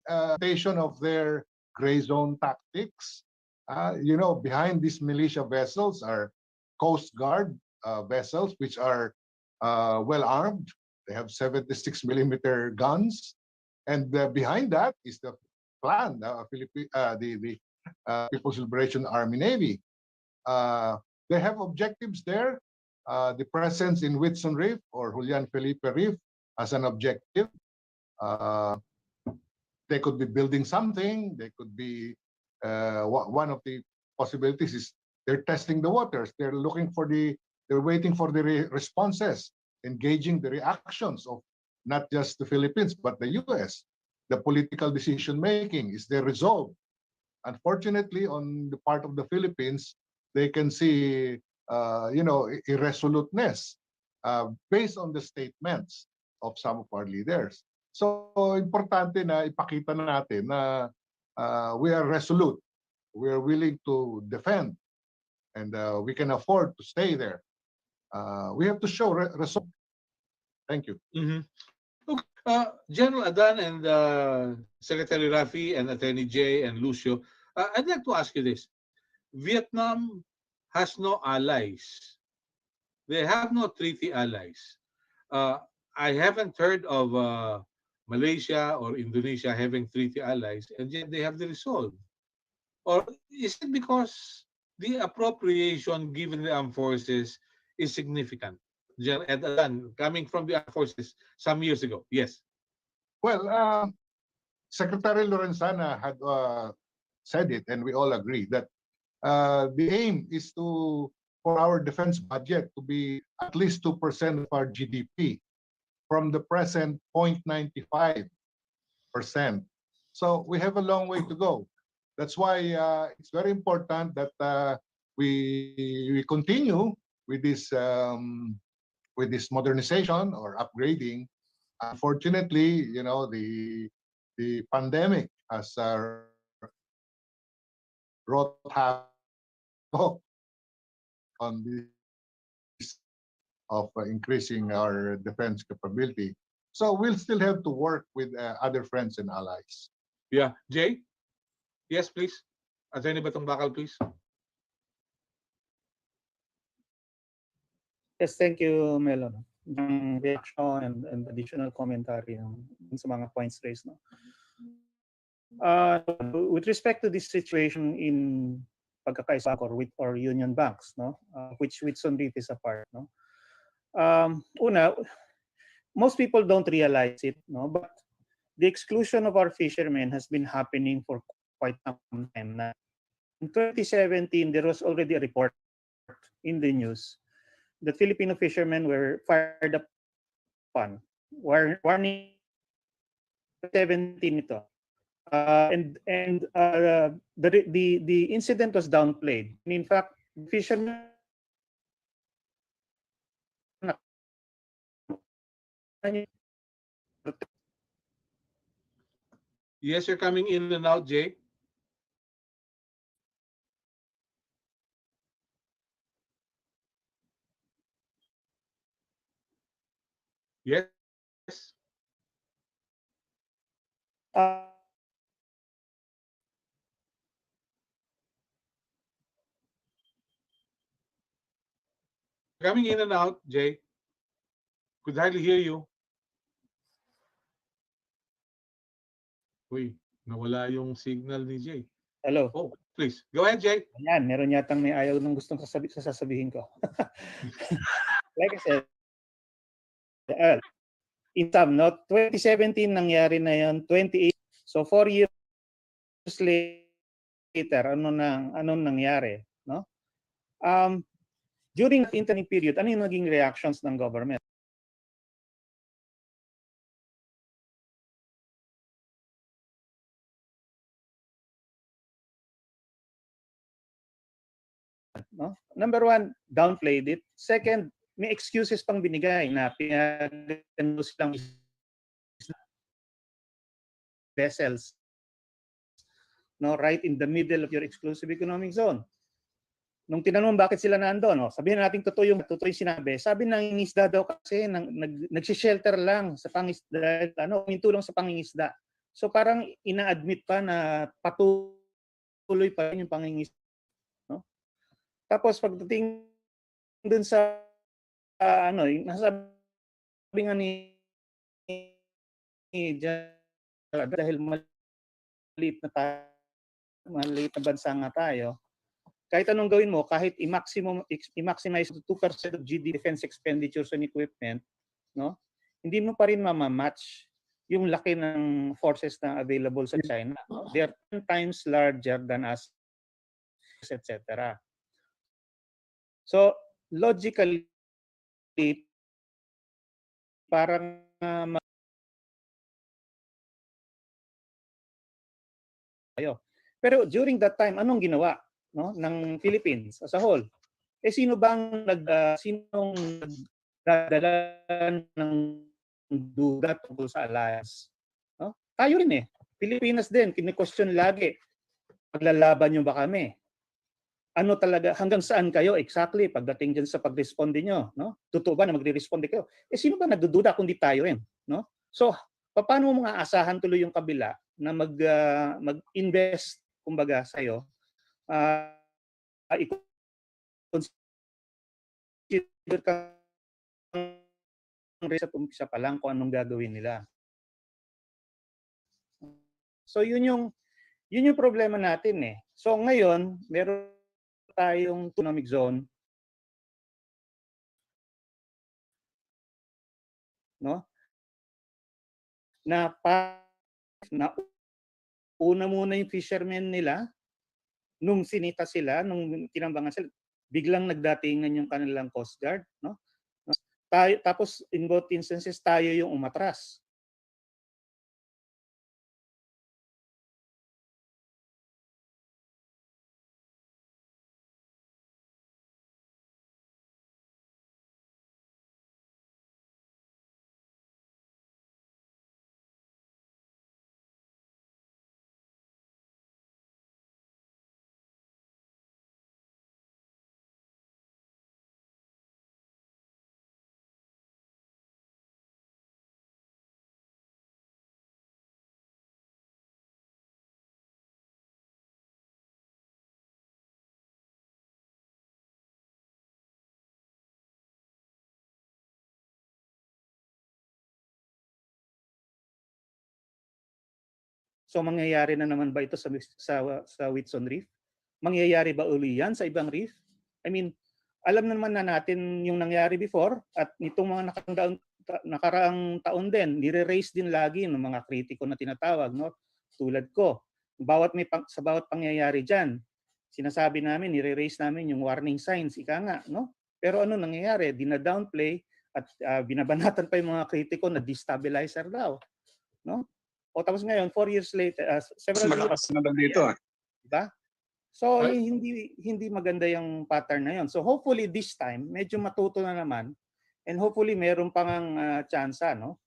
of their gray zone tactics. Behind these militia vessels are Coast Guard vessels, which are well armed. They have 76mm guns, and behind that is the plan, the People's Liberation Army Navy. They have objectives there. The presence in Whitson Reef or Julian Felipe Reef as an objective. They could be building something. They could be one of the possibilities is they're testing the waters. They're waiting for the responses, engaging the reactions of not just the Philippines but the U.S. The political decision making, is there resolved? Unfortunately, on the part of the Philippines, they can see irresoluteness based on the statements of some of our leaders. So importante na ipakita natin na we are resolute, we are willing to defend, and we can afford to stay there. We have to show resolve. Thank you. Mm-hmm. Okay. General Adan and Secretary Rafi and Attorney Jay and Lucio, I'd like to ask you this. Vietnam has no allies. They have no treaty allies. I haven't heard of Malaysia or Indonesia having treaty allies, and yet they have the resolve. Or is it because the appropriation given the armed forces is significant? General Adan, coming from the armed forces some years ago. Yes. Well, Secretary Lorenzana had said it, and we all agree that the aim is for our defense budget to be at least 2% of our GDP from the present 0.95%. So we have a long way to go. That's why it's very important that we continue with this modernization or upgrading. Unfortunately, the pandemic has wrought havoc on this of increasing our defense capability. So we'll still have to work with other friends and allies. Yeah. Jay? Yes, please. Attorney Batong Bakal, please. Yes, thank you, Melo. Yung reaction and additional commentary sa mga points raised. No? With respect to this situation in pagkakaisa or union banks, no, which Whitson Reef is a part, no. Una, most people don't realize it, no, but the exclusion of our fishermen has been happening for quite some time now. In 2017, there was already a report in the news that Filipino fishermen were fired upon, warning 17 ito. The incident was downplayed. And in fact, the fishermen Yes, you're coming in and out, Jay. Yes. Coming in and out, Jay. Could hardly hear you. Uy, nawala yung signal ni Jay. Hello. Oh, please. Go ahead, Jay. Ayan, meron yatang may ayaw nung gustong sasabihin ko. Like I said, in sum, no, 2017 nangyari na yon, 28. So 4 years later, ano nangyari, no? During that interim period, ano yung naging reactions ng government? No? Number one, downplayed it. Second, may excuses pang binigay na pinagan silang vessels, no, right in the middle of your exclusive economic zone. Nung tinanong bakit sila nandoon, no, sabihin natin totoo yung sinabi. Sabi ng isda daw kasi nagsishelter lang sa pangisda, tulong sa pangingisda. So parang ina-admit pa na patuloy pa rin yung pangingisda, no? Tapos pagdating dun sa yung nasabi nga ni dahil maliit na bansa nga tayo, kahit anong gawin mo, kahit i-maximize 2% of GDP defense expenditures and equipment, no, hindi mo pa rin mamamatch yung laki ng forces na available sa China. They are 10 times larger than us, etc. So, logically, parang pero during that time, anong ginawa, no, ng Philippines as a whole? Sino bang sinong nagdadala ng duda tungkol sa alliance? No? Tayo rin eh. Pilipinas din, kini-question lagi. Paglalaban nyo ba kami? Ano talaga, hanggang saan kayo exactly pagdating dyan sa pag-responde nyo? No? Totoo ba na magre-responde kayo? Sino ba nagdududa kundi tayo rin? No? So, paano mo aasahan tuloy yung kabila na mag-invest kumbaga sa'yo, i-consider kang sa umpisa pa lang kung anong gagawin nila. So yun yung problema natin eh. So ngayon, meron tayong economic zone, no? Na una muna yung fishermen nila, nung sinita sila, nung tinambangan sila, biglang nagdatingan yung kanilang Coast Guard, no? Tapos in both instances tayo yung umatras. So mangyayari na naman ba ito sa Whitsun Reef? Mangyayari ba uli yan sa ibang reef? I mean, alam naman na natin yung nangyari before at nitong mga nakaraang taon din, nire-raise din lagi ng mga kritiko na tinatawag, no? Tulad ko, sa bawat pangyayari diyan, sinasabi namin, nire-raise namin yung warning signs, ika nga, no? Pero ano nangyayari? Dina-downplay at binabanatan pa yung mga kritiko na destabilizer daw, no? O tapos ngayon, 4 years later, several Malakas na lang dito. diba? So hindi maganda yung pattern na yon. So hopefully this time medyo matuto na naman and hopefully meron pang tsansa, no,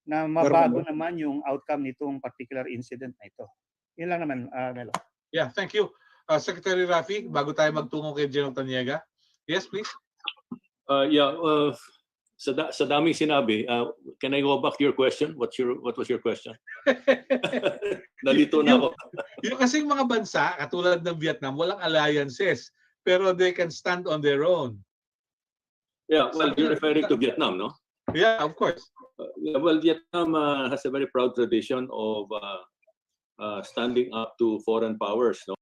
na mabago naman yung outcome nitong particular incident na ito. Yun lang naman, Melo. Yeah, thank you. Secretary Rafi, bago tayo magtungo kay General Taniaga. Yes, please. Sa daming sinabi, can I go back to your question? What was your question? Nalito na ako. Yung kasing mga bansa, katulad ng Vietnam, walang alliances, pero they can stand on their own. Yeah, well, you're referring to Vietnam, no? Yeah, of course. Well, Vietnam has a very proud tradition of standing up to foreign powers, no?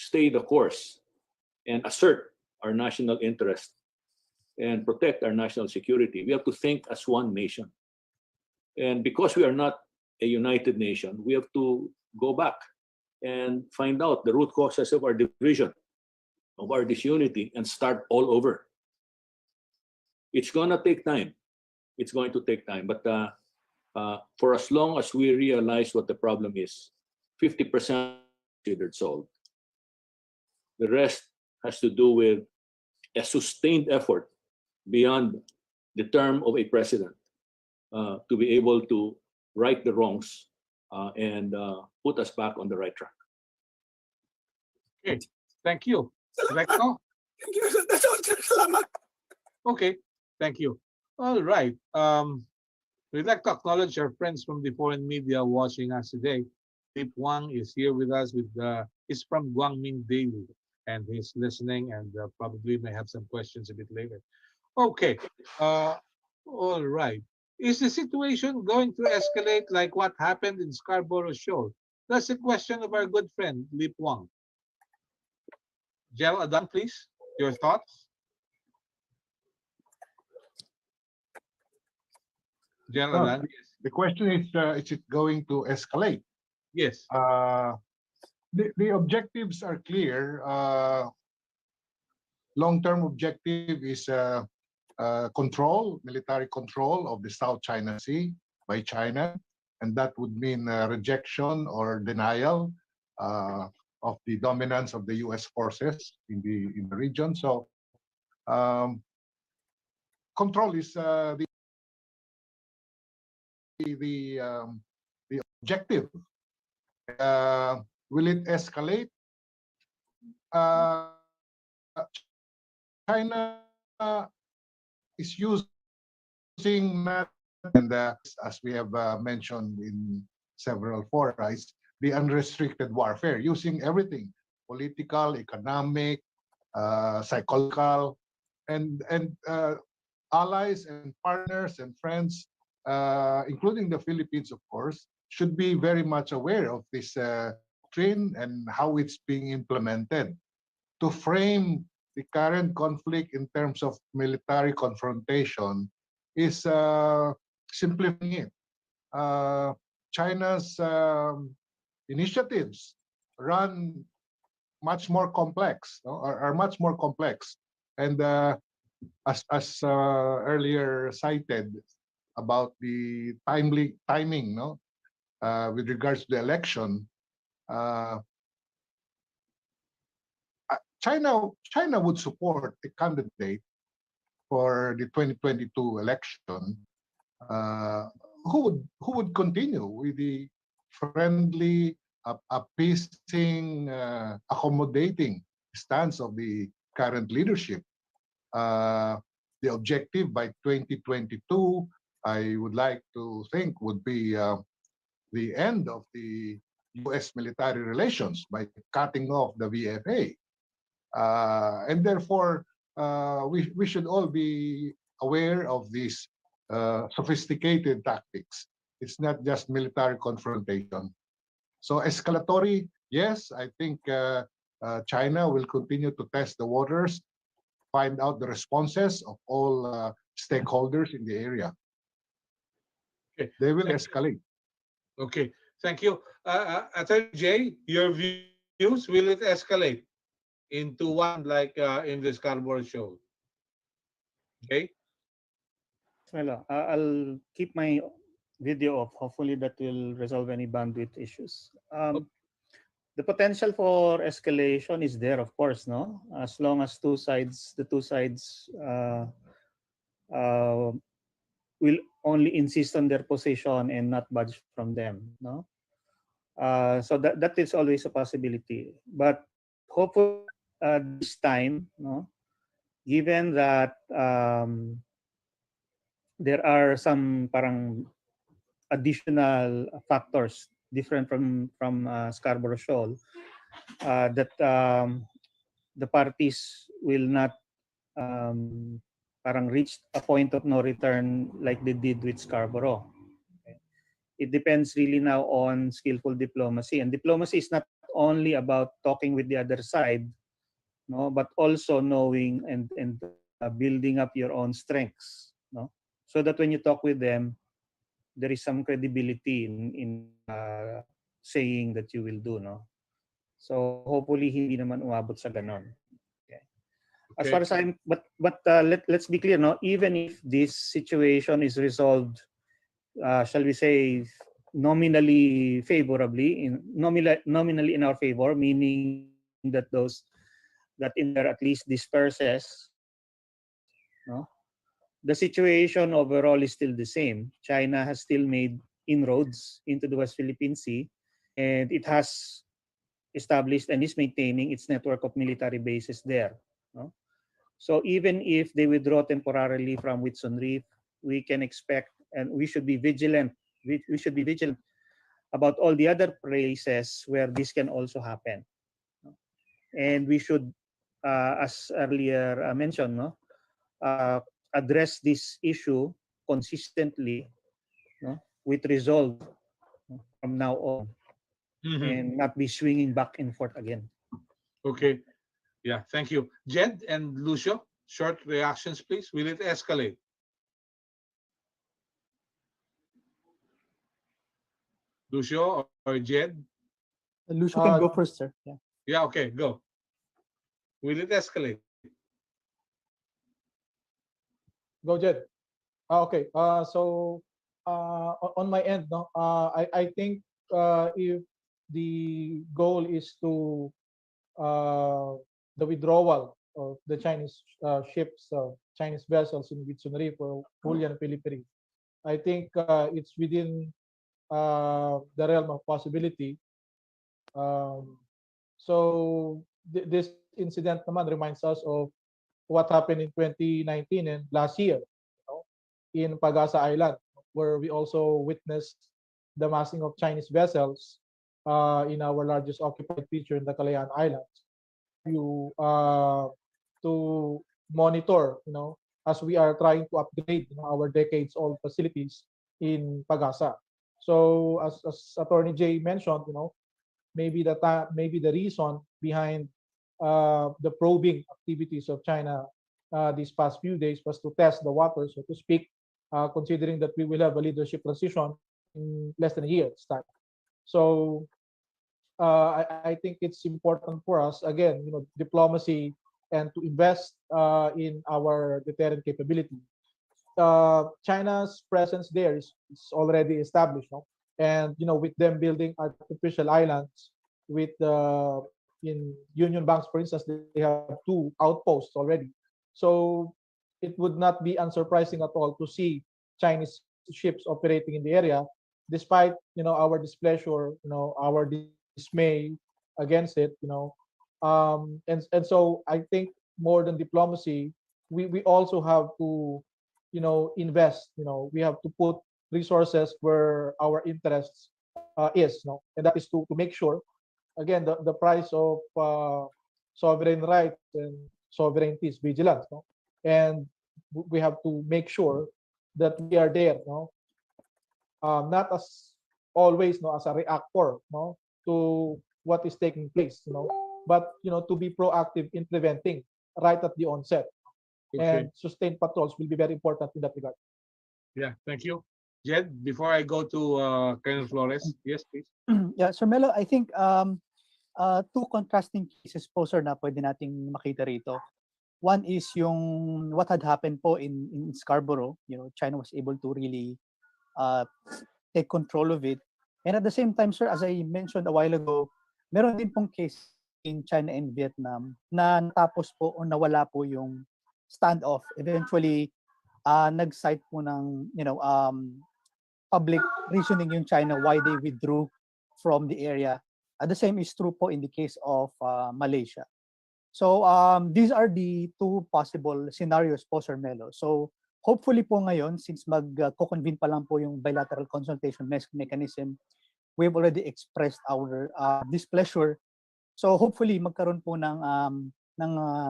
stay the course and assert our national interest and protect our national security, we have to think as one nation. And because we are not a united nation, we have to go back and find out the root causes of our division, of our disunity, and start all over. It's going to take time. It's going to take time. But for as long as we realize what the problem is, 50% considered solved. The rest has to do with a sustained effort beyond the term of a president to be able to right the wrongs and put us back on the right track. Okay, thank you. Recto? Thank you. That's all. Salamat. Okay, thank you. All right. We'd like to acknowledge our friends from the foreign media watching us today. Deep Wang is here with us. He's from Guangming Daily, and he's listening and probably may have some questions a bit later. Okay. All right. Is the situation going to escalate like what happened in Scarborough Shoal? That's a question of our good friend, Deep Wang. Gerald Adan, please, your thoughts? Gerald Adan, yes. The question is it going to escalate? Yes. The objectives are clear. Long-term objective is military control of the South China Sea by China, and that would mean rejection or denial of the dominance of the U.S. forces in the region. So, control is the objective. Will it escalate? China is using and as we have mentioned in several forums, the unrestricted warfare, using everything: political, economic, psychological, and allies and partners and friends, including the Philippines, of course, should be very much aware of this doctrine and how it's being implemented. To frame the current conflict in terms of military confrontation is simplifying it. China's initiatives run much more complex, are much more complex. And as earlier cited about the timing, with regards to the election, China would support a candidate for the 2022 election who would continue with the friendly, appeasing, accommodating stance of the current leadership. The objective by 2022, I would like to think, would be the end of the U.S. military relations by cutting off the VFA. And therefore, we should all be aware of these sophisticated tactics. It's not just military confrontation. So escalatory, yes, I think China will continue to test the waters, find out the responses of all stakeholders in the area. Okay. They will escalate. Okay, thank you. Attorney Jay, your views, will it escalate into one like in the Scarborough Shoal? Okay. Well, I'll keep my video off. Hopefully that will resolve any bandwidth issues. The potential for escalation is there, of course, no? As long as the two sides will only insist on their position and not budge from them, no? So that is always a possibility. But hopefully this time, no, given that there are some parang additional factors different from Scarborough Shoal, that the parties will not parang reach a point of no return like they did with Scarborough. Okay. It depends really now on skillful diplomacy, and diplomacy is not only about talking with the other side, no, but also knowing and building up your own strengths, no, so that when you talk with them, there is some credibility in saying that you will do, no. So hopefully hindi naman umabot sa ganon. Okay. As far as I'm, let's be clear, no. Even if this situation is resolved, shall we say, nominally favorably, nominally in our favor, meaning that in there at least disperses, no? The situation overall is still the same. China has still made inroads into the West Philippine Sea, and it has established and is maintaining its network of military bases there, no? So even if they withdraw temporarily from Whitsun Reef, we can expect, and we should be vigilant. We should be vigilant about all the other places where this can also happen, no? And we should, as earlier mentioned, no, address this issue consistently, no, with resolve, no, from now on, and not be swinging back and forth again. Okay. Yeah, thank you. Jed and Lucio, short reactions, please. Will it escalate? Lucio or Jed? Lucio can go first, sir. Yeah. Yeah, okay, go. Will it escalate? Go, Jed. Okay. So on my end, no, I think if the goal is to the withdrawal of the Chinese ships, Chinese vessels in Whitsun Reef or Julian Philippine, I think it's within the realm of possibility. So this incident naman reminds us of what happened in 2019 and last year, you know, in Pagasa Island, where we also witnessed the massing of Chinese vessels in our largest occupied feature in the Kalayaan Islands. You to monitor, you know, as we are trying to upgrade, you know, our decades-old facilities in Pagasa. So as Attorney Jay mentioned, you know, maybe the reason behind the probing activities of China these past few days was to test the water, so to speak, considering that we will have a leadership transition in less than a year's time. So I think it's important for us, again, you know, diplomacy and to invest in our deterrent capability. China's presence there is already established, no? And you know, with them building artificial islands, with in Union Banks, for instance, they have 2 outposts already. So it would not be unsurprising at all to see Chinese ships operating in the area, despite, you know, our displeasure, you know, our dismay against it, you know. And so I think more than diplomacy, we also have to, you know, invest, you know, we have to put resources where our interests is, no, and that is to make sure, again, the price of sovereign rights and sovereignty is vigilance, no? And we have to make sure that we are there, no, not as always, no, as a reactor, no, to what is taking place, you know, but you know, to be proactive in preventing right at the onset. Okay. And sustained patrols will be very important in that regard. Yeah, thank you. Jed, before I go to Colonel Flores, yes, please. Yeah, Sir Melo, I think 2 contrasting cases po, sir, na pwede nating makita rito. One is yung what had happened po in Scarborough. You know, China was able to really take control of it. And at the same time, sir, as I mentioned a while ago, meron din pong case in China and Vietnam na natapos po o nawala po yung standoff. Eventually, nag-cite po ng, you know, public reasoning yung China why they withdrew from the area. The same is true po in the case of Malaysia. So these are the 2 possible scenarios po, Sir Melo. So hopefully po ngayon, since mag-convene pa lang po yung bilateral consultation mechanism, we've already expressed our displeasure. So hopefully magkaroon po ng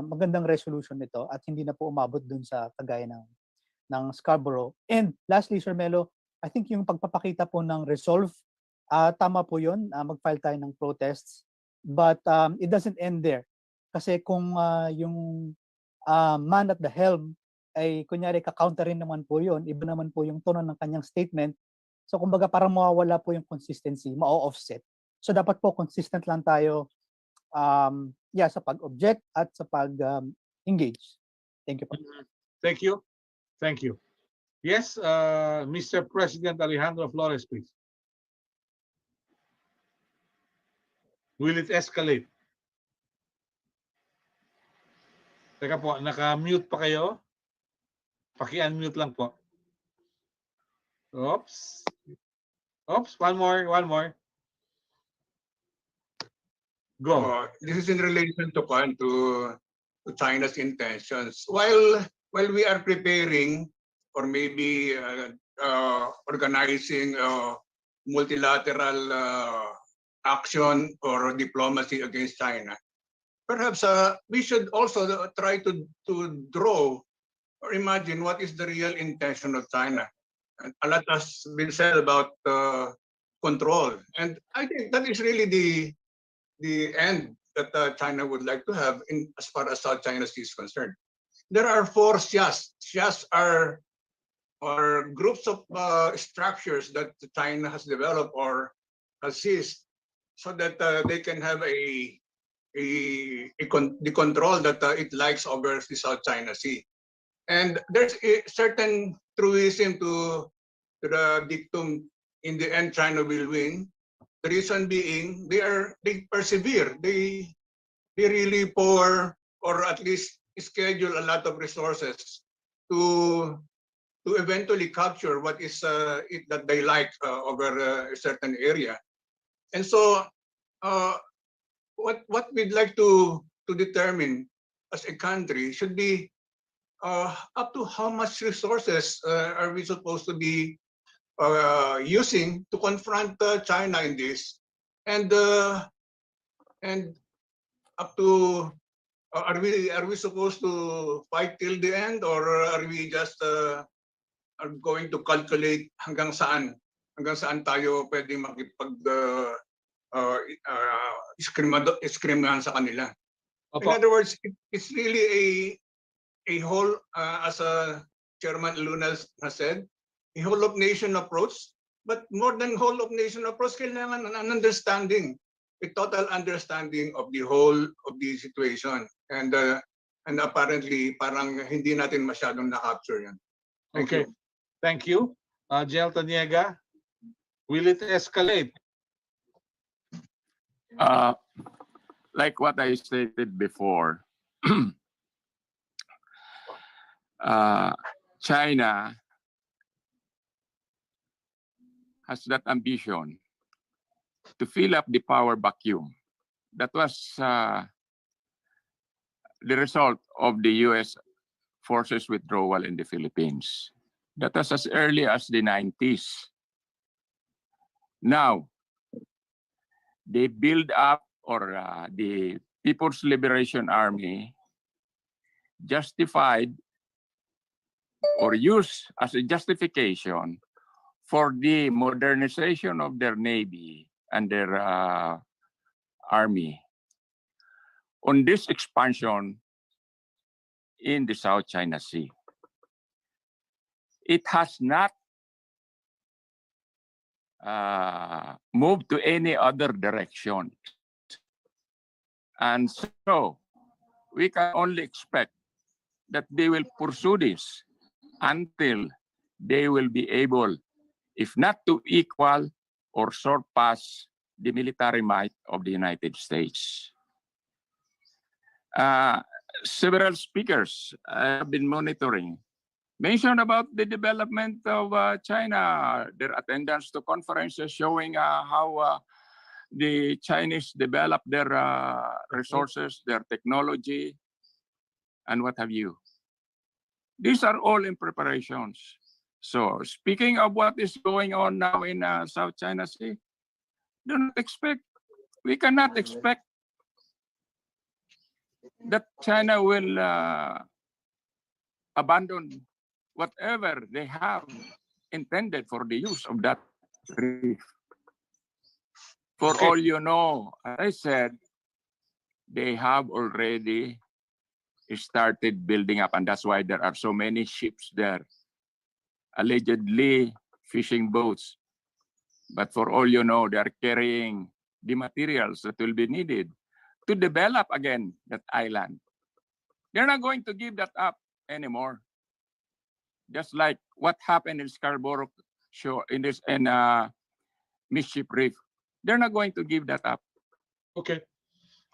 magandang resolution nito at hindi na po umabot dun sa kagaya ng Scarborough. And lastly, Sir Melo, I think yung pagpapakita po ng resolve, tama po yun, mag-file tayo ng protests. But it doesn't end there. Kasi kung yung man at the helm ay kunyari ka-counterin naman po yun, iba naman po yung tono ng kanyang statement. So kumbaga parang mawawala po yung consistency, ma-offset. So dapat po consistent lang tayo sa pag-object at sa pag-engage. Thank you po. Thank you. Thank you. Yes, Mr. President Alejandro Flores, please. Will it escalate? Teka po, naka-mute pa kayo? Paki-unmute lang po. Oops. Oops, one more. Go. This is in relation to China's intentions. While we are preparing or maybe organizing multilateral action or diplomacy against China, perhaps we should also try to draw or imagine what is the real intention of China. And a lot has been said about control, and I think that is really the end that China would like to have as far as South China Sea is concerned. There are 4 xias. Xias are groups of structures that China has developed or has seized so that they can have the control that it likes over the South China Sea. And there's a certain truism to the dictum, in the end China will win. The reason being they persevere. They really pour or at least schedule a lot of resources to eventually capture what is it that they like over a certain area. And so what we'd like to determine as a country should be up to how much resources are we supposed to be using to confront China in this, and up to are we supposed to fight till the end, or are we just are going to calculate hanggang saan tayo pwede makipag iskrimahan sa kanila. In other words, it's really a whole, as Chairman Luna has said, a whole of nation approach. But more than whole of nation approach, kailangan an understanding, a total understanding of the whole of the situation. And apparently, parang hindi natin masyadong na-capture yan. Thank you. Thank you. General Taniega, will it escalate? Like what I stated before, China has that ambition to fill up the power vacuum. That was the result of the US forces withdrawal in the Philippines. That was as early as the 90s. Now, they build up, or the People's Liberation Army justified or used as a justification for the modernization of their navy and their army on this expansion in the South China Sea. It has not moved to any other direction. And so we can only expect that they will pursue this until they will be able, if not to equal or surpass the military might of the United States. Several speakers have been monitoring, mentioned about the development of China, their attendance to conferences showing how the Chinese develop their resources, their technology, and what have you. These are all in preparations. So speaking of what is going on now in South China Sea, we cannot expect that China will abandon whatever they have intended for the use of that reef. For all you know, as I said, they have already started building up, and that's why there are so many ships there, allegedly fishing boats. But for all you know, they are carrying the materials that will be needed to develop again that island. They're not going to give that up anymore. Just like what happened in Scarborough Show in this and Mischief Reef. They're not going to give that up. Okay.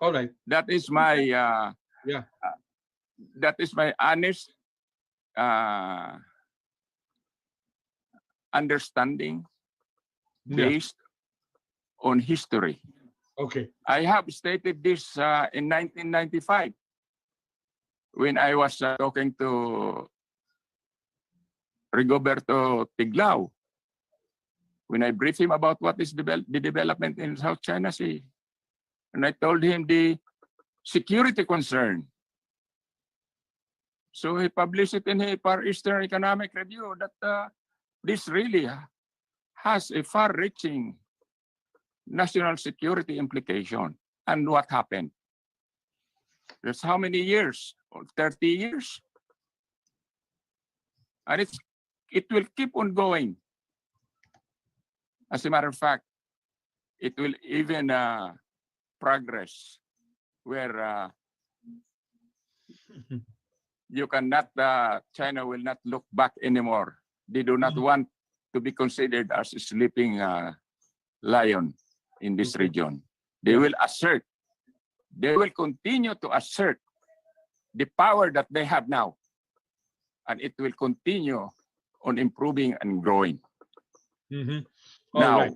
All right. That is my Yeah. that is my honest understanding Yeah. based on history. Okay. I have stated this in 1995 when I was talking to Rigoberto Tiglao, when I briefed him about what is the development in South China Sea. And I told him the security concern. So he published it in a Far Eastern Economic Review that this really has a far-reaching national security implication. And what happened? That's how many years? 30 years? And it will keep on going. As a matter of fact, it will even progress where you cannot, China will not look back anymore. They do not want to be considered as a sleeping lion in this region. They will assert, they will continue to assert the power that they have now. And it will continue on improving and growing. Now, right.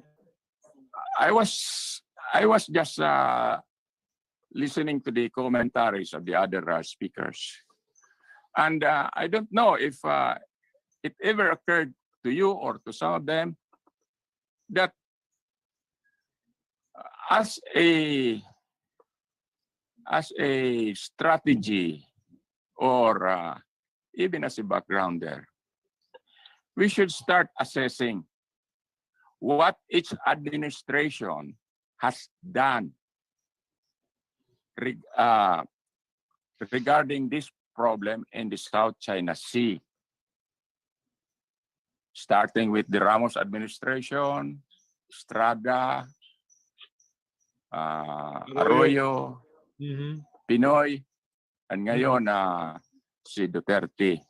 I was just listening to the commentaries of the other speakers. And I don't know if it ever occurred to you or to some of them that as a strategy or even as a background there, we should start assessing what each administration has done regarding this problem in the South China Sea. Starting with the Ramos administration, Estrada, Arroyo, Pinoy, and ngayon si Duterte.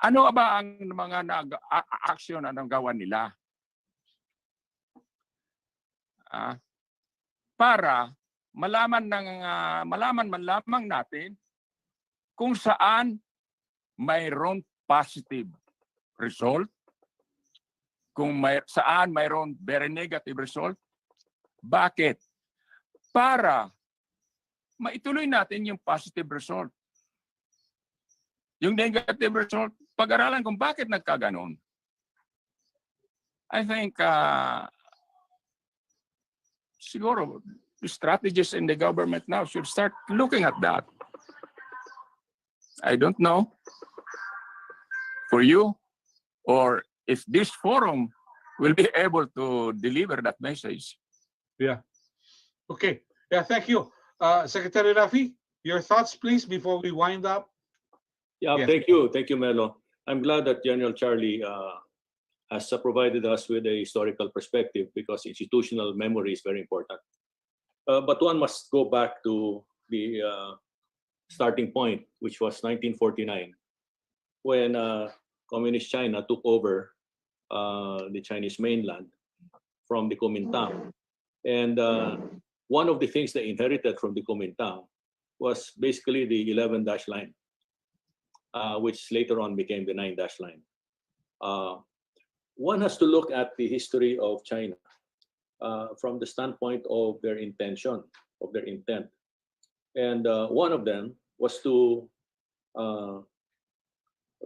Ano ba ang mga aksyon na gawa nila? Para malaman man lamang natin kung saan mayroon positive result, kung saan mayroon very negative result. Bakit? Para maituloy natin yung positive result. Yung negative result, pag-aralan kung bakit nagkaganon. I think siguro the strategists in the government now should start looking at that. I don't know for you or if this forum will be able to deliver that message. Yeah. Okay. Yeah, thank you. Secretary Rafi, your thoughts, please, before we wind up. Yeah, Yes. thank you. Thank you, Melo. I'm glad that General Charlie has provided us with a historical perspective because institutional memory is very important. But one must go back to the starting point, which was 1949, when Communist China took over the Chinese mainland from the Kuomintang. And one of the things they inherited from the Kuomintang was basically the 11-dash line, which later on became the 9-dash line. One has to look at the history of China from the standpoint of their intention, of their intent. And one of them was to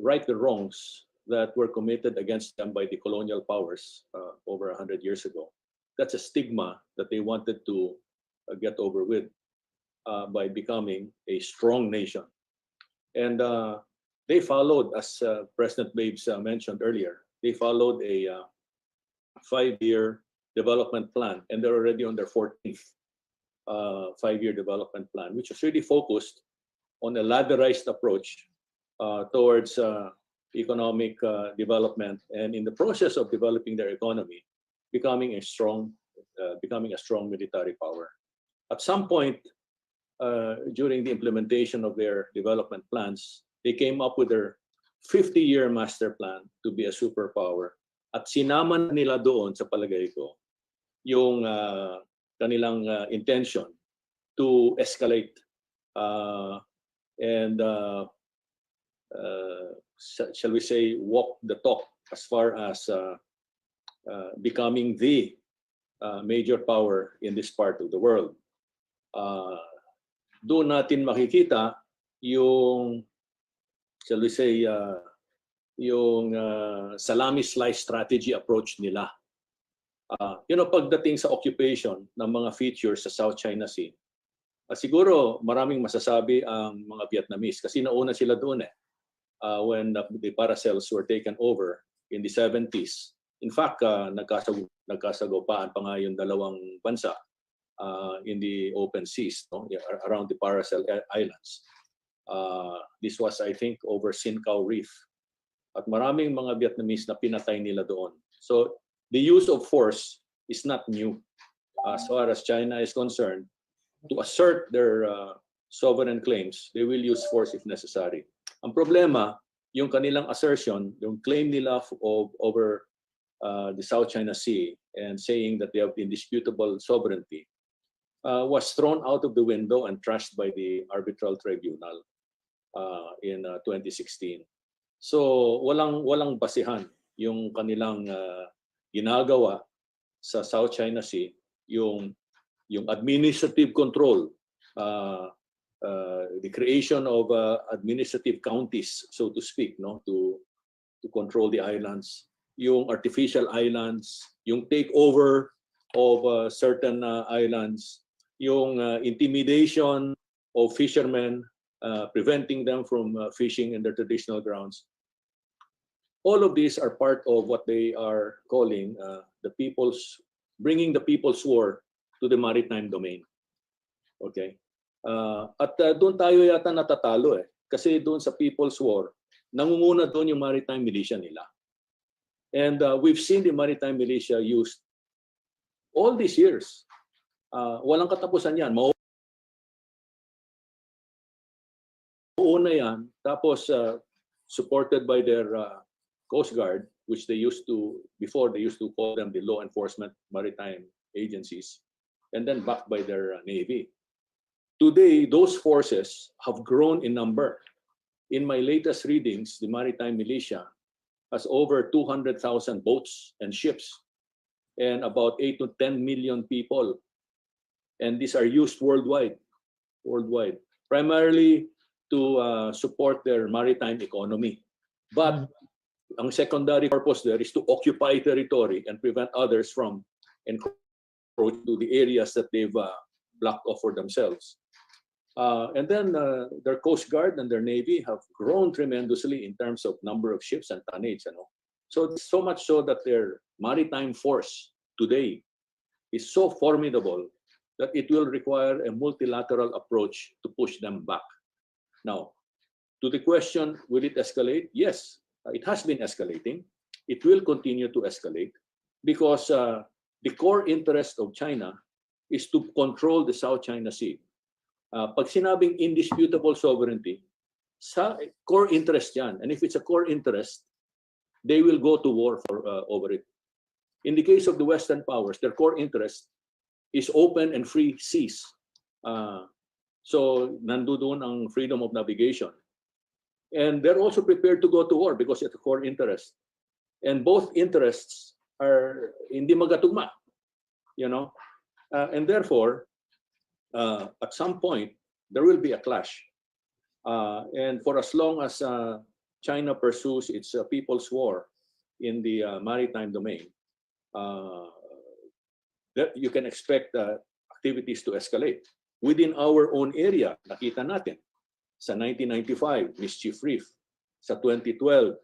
right the wrongs that were committed against them by the colonial powers over 100 years ago. That's a stigma that they wanted to get over with by becoming a strong nation. And they followed, as President Babes mentioned earlier, they followed a 5-year development plan, and they're already on their 14th 5-year development plan, which was really focused on a ladderized approach towards economic development, and in the process of developing their economy, becoming a strong military power. At some point during the implementation of their development plans, they came up with their 50-year master plan to be a superpower. At sinama nila doon, sa palagay ko, yung kanilang intention to escalate and shall we say, walk the talk as far as becoming the major power in this part of the world. Doon natin makikita yung, shall we say, yung salami slice strategy approach nila. Pagdating sa occupation ng mga features sa South China Sea, siguro maraming masasabi ang mga Vietnamese kasi nauna sila doon when the paracels were taken over in the 70s. In fact, nagkasagupaan pa nga yung dalawang bansa in the open seas, no? Around the Paracel Islands. This was, I think, over Sincao Reef. At maraming mga Vietnamese na pinatay nila doon. So the use of force is not new as far as China is concerned. To assert their sovereign claims, they will use force if necessary. Ang problema, yung kanilang assertion, yung claim nila over the South China Sea and saying that they have indisputable sovereignty was thrown out of the window and trashed by the arbitral tribunal in 2016. So walang basihan yung kanilang ginagawa sa South China Sea, yung administrative control, the creation of administrative counties, so to speak, no, to control the islands, yung artificial islands, yung takeover of certain islands, yung intimidation of fishermen, preventing them from fishing in their traditional grounds. All of these are part of what they are calling bringing the people's war to the maritime domain. Okay? At doon tayo yata natatalo kasi doon sa people's war, nangunguna doon yung maritime militia nila. And we've seen the maritime militia used all these years. Walang katapusan yan. Mauuna yan, tapos supported by their Coast Guard, which before they used to call them the law enforcement maritime agencies, and then backed by their Navy. Today, those forces have grown in number. In my latest readings, the maritime militia has over 200,000 boats and ships and about 8 to 10 million people. And these are used worldwide, primarily to support their maritime economy. But ang secondary purpose there is to occupy territory and prevent others from encroaching to the areas that they've blocked off for themselves. And then their Coast Guard and their Navy have grown tremendously in terms of number of ships and tonnage. So much so that their maritime force today is so formidable that it will require a multilateral approach to push them back. Now, to the question, will it escalate? Yes, it has been escalating. It will continue to escalate because the core interest of China is to control the South China Sea. Pag sinabing indisputable sovereignty, sa core interest yan. And if it's a core interest, they will go to war over it. In the case of the Western powers, their core interest is open and free seas. So nandoon ang freedom of navigation. And they're also prepared to go to war because it's a core interest. And both interests are hindi magatugma, and therefore, at some point, there will be a clash. And for as long as China pursues its people's war in the maritime domain, you can expect activities to escalate. Within our own area, nakita natin, sa 1995, Mischief Reef. Sa 2012,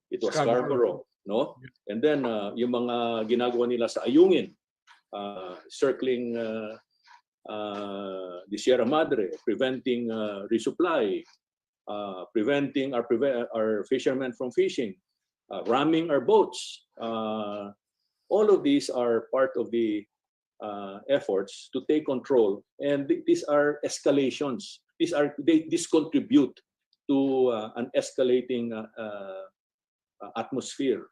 it was Scarborough, no? And then yung mga ginagawa nila sa Ayungin, circling the Sierra Madre, preventing resupply, preventing our fishermen from fishing, ramming our boats. All of these are part of the efforts to take control, and these are escalations. These contribute to an escalating atmosphere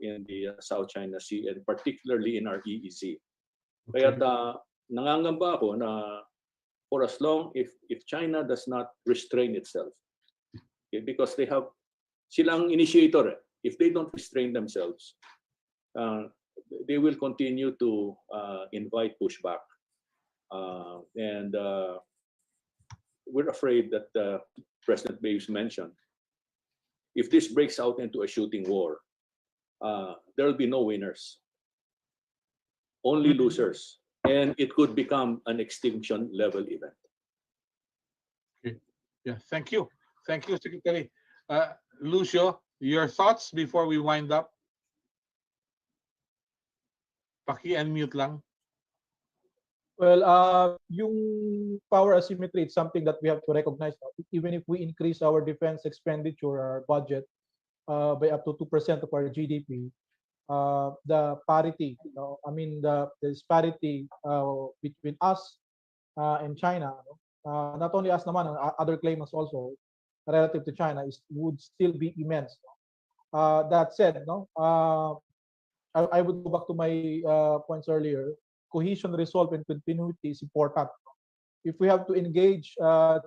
in the South China Sea, and particularly in our EEZ. Kaya nangangamba ako na for as long if China does not restrain itself, okay, because silang initiator. If they don't restrain themselves, they will continue to invite pushback, and we're afraid that President Bayes mentioned, if this breaks out into a shooting war, there will be no winners, only losers, and it could become an extinction level event. Okay. Yeah, thank you, Secretary. Lucio, your thoughts before we wind up? Paki-unmute lang. Well, yung power asymmetry, it's something that we have to recognize. Even if we increase our defense expenditure, our budget, by up to 2% of our GDP, the parity, the disparity between us and China, not only us naman, other claimants also, relative to China, would still be immense. That said, I would go back to my points earlier. Cohesion, resolve, and continuity is important. If we have to engage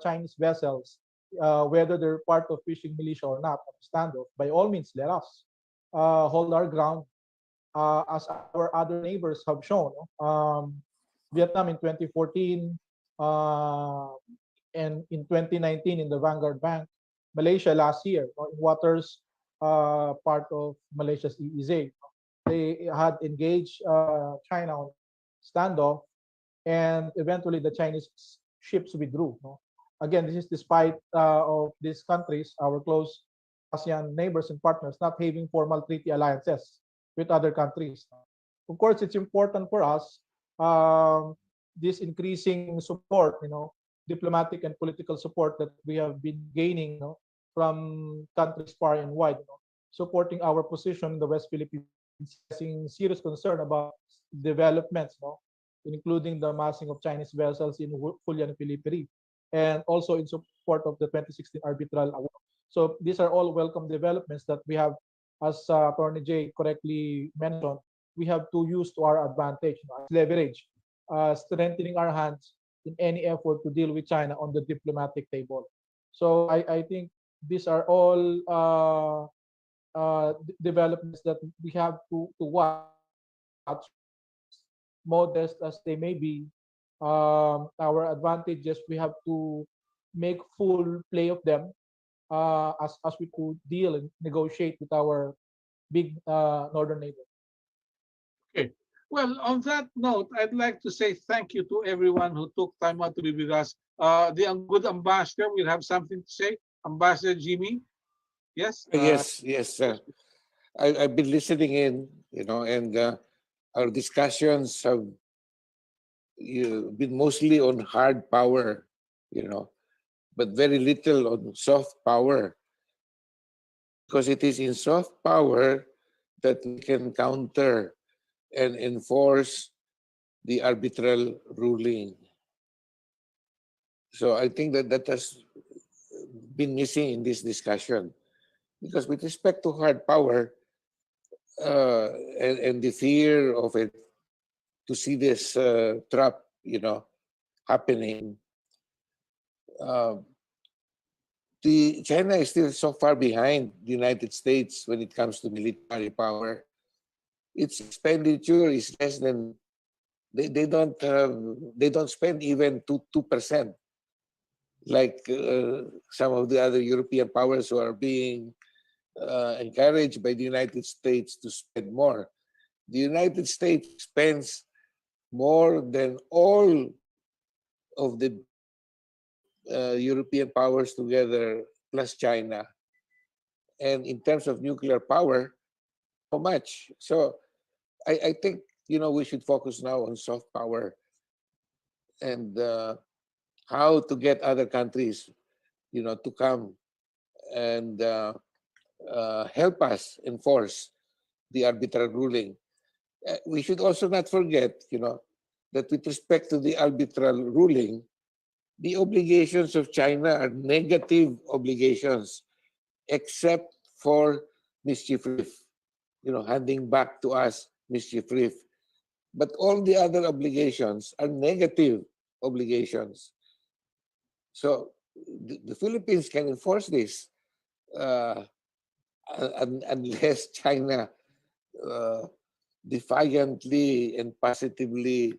Chinese vessels, whether they're part of fishing militia or not, standoff, by all means, let us hold our ground, as our other neighbors have shown. Vietnam in 2014, and in 2019 in the Vanguard Bank, Malaysia last year in waters part of Malaysia's EEZ. They had engaged China on standoff, and eventually the Chinese ships withdrew. Again, this is despite of these countries, our close ASEAN neighbors and partners, not having formal treaty alliances with other countries. Of course, it's important for us, this increasing support, diplomatic and political support that we have been gaining from countries far and wide, supporting our position in the West Philippine Sea, expressing serious concern about developments, including the massing of Chinese vessels in Hulian and Pilipiri, and also in support of the 2016 arbitral award. So these are all welcome developments that we have, as Attorney Jay correctly mentioned, we have to use to our advantage, as leverage, strengthening our hands in any effort to deal with China on the diplomatic table. So I think these are all developments that we have to watch, modest as they may be. Our advantages, we have to make full play of them, as we could deal and negotiate with our big northern neighbor. Okay. Well, on that note, I'd like to say thank you to everyone who took time out to be with us. The good ambassador will have something to say. Ambassador Jimmy? Yes? Yes. I've been listening in, and our discussions have been mostly on hard power, but very little on soft power. Because it is in soft power that we can counter and enforce the arbitral ruling. So I think that has been missing in this discussion. Because with respect to hard power, and the fear of it, to see this trap, happening, China is still so far behind the United States when it comes to military power. Its expenditure is less than, they don't spend even 2%, like some of the other European powers who are being encouraged by the United States to spend more. The United States spends more than all of the European powers together, plus China. And in terms of nuclear power, how much? So I think, we should focus now on soft power. and how to get other countries, to come and help us enforce the arbitral ruling. We should also not forget, that with respect to the arbitral ruling, the obligations of China are negative obligations, except for mischief relief, handing back to us mischief relief. But all the other obligations are negative obligations. So the Philippines can enforce this unless China defiantly and positively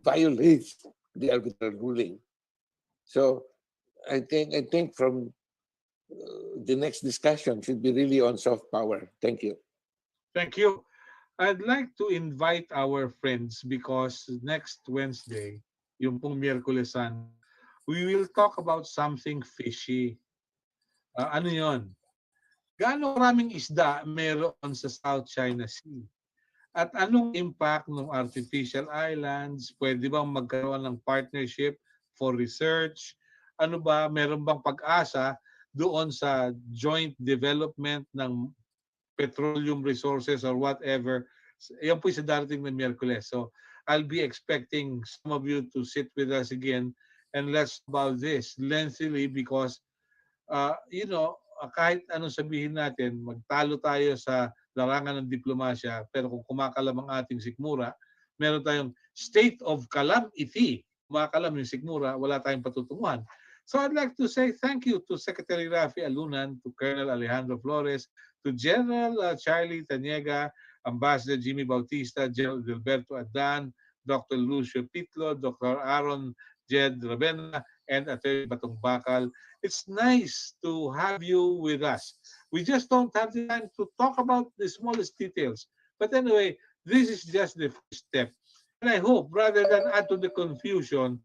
violates the arbitral ruling. So I think from the next discussion should be really on soft power. Thank you. Thank you. I'd like to invite our friends because next Wednesday, yung pong Miyerkules Santo, we will talk about something fishy. Ano yon? Gaano karaming isda meron sa South China Sea? At anong impact ng artificial islands? Pwede bang magkaroon ng partnership for research? Ano ba, meron bang pag-asa doon sa joint development ng petroleum resources or whatever? Yan po sa darating na Miyerkules. So I'll be expecting some of you to sit with us again and let's talk about this lengthily because, kahit anong sabihin natin, magtalo tayo sa larangan ng diplomasya, pero kung kumakalam ang ating sikmura, meron tayong state of calamity. Kumakalam yung sikmura, wala tayong patutunguhan. So I'd like to say thank you to Secretary Rafi Alunan, to Colonel Alejandro Flores, to General Charlie Taniega, Ambassador Jimmy Bautista, General Gilberto Adan, Dr. Lucio Pitlo, Dr. Aaron Jed Ravena, and Attorney Batong Bakal. It's nice to have you with us. We just don't have the time to talk about the smallest details. But anyway, this is just the first step. And I hope, rather than add to the confusion,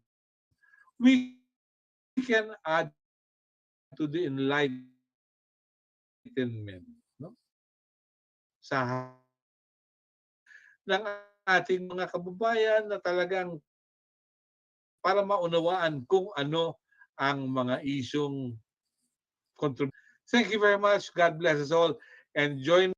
we can add to the enlightenment. No? Sa ng ating mga kababayan na talagang para maunawaan kung ano ang mga isyong contribution. Thank you very much. God bless us all. And join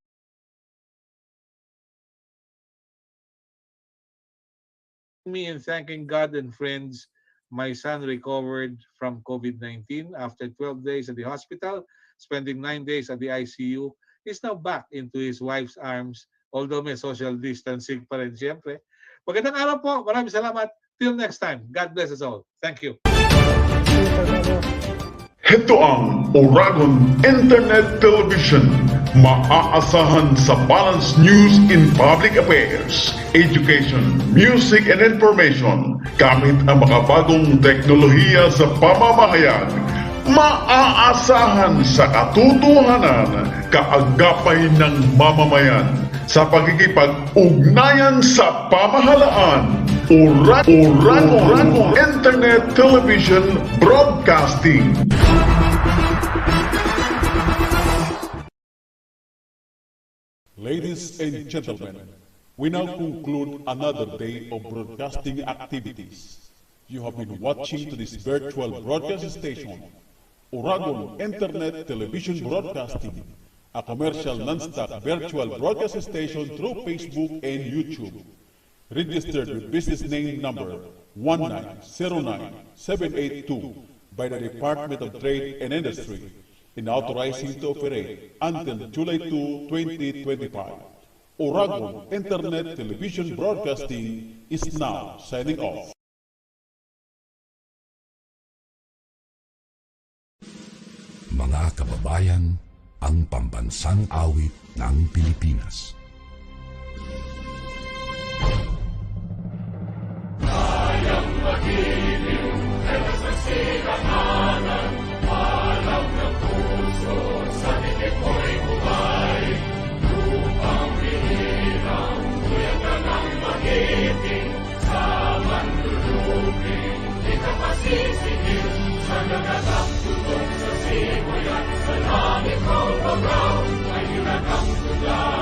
me in thanking God and friends. My son recovered from COVID-19 after 12 days at the hospital, spending 9 days at the ICU. He's now back into his wife's arms, although may social distancing pa rin siyempre. Magandang araw po. Maraming salamat. Till next time. God bless us all. Thank you. Ito ang Oragon Internet Television. Maaasahan sa balanced news in public affairs, education, music, and information. Gamit ang makabagong teknolohiya sa pamamahayag. Maaasahan sa katotohanan, kaagapay ng mamamayan. Sa pagkikipag-ugnayan sa pamahalaan. Oragon Internet Television Broadcasting. Ladies and gentlemen, we now conclude another day of broadcasting activities. You have been watching to this virtual broadcast station, Oragon Internet Television Broadcasting, a commercial non-stop virtual broadcast station through Facebook and YouTube. Registered with business name number 1909782 by the Department of Trade and Industry and authorizing to operate until July 2, 2025. Oragon Internet Television Broadcasting is now signing off. Mga kababayan, ang pambansang awit ng Pilipinas. Kayang magiliw, pero sa silanganan, alam ng puso, sa titik mo'y buhay. Lupang bihirang, tuyag ka ng magiting, sa mandulupin, di ka pasisigil, sa nagatang tutok sa simuyan, sa langit mo pagaw, ay hinagang tulad.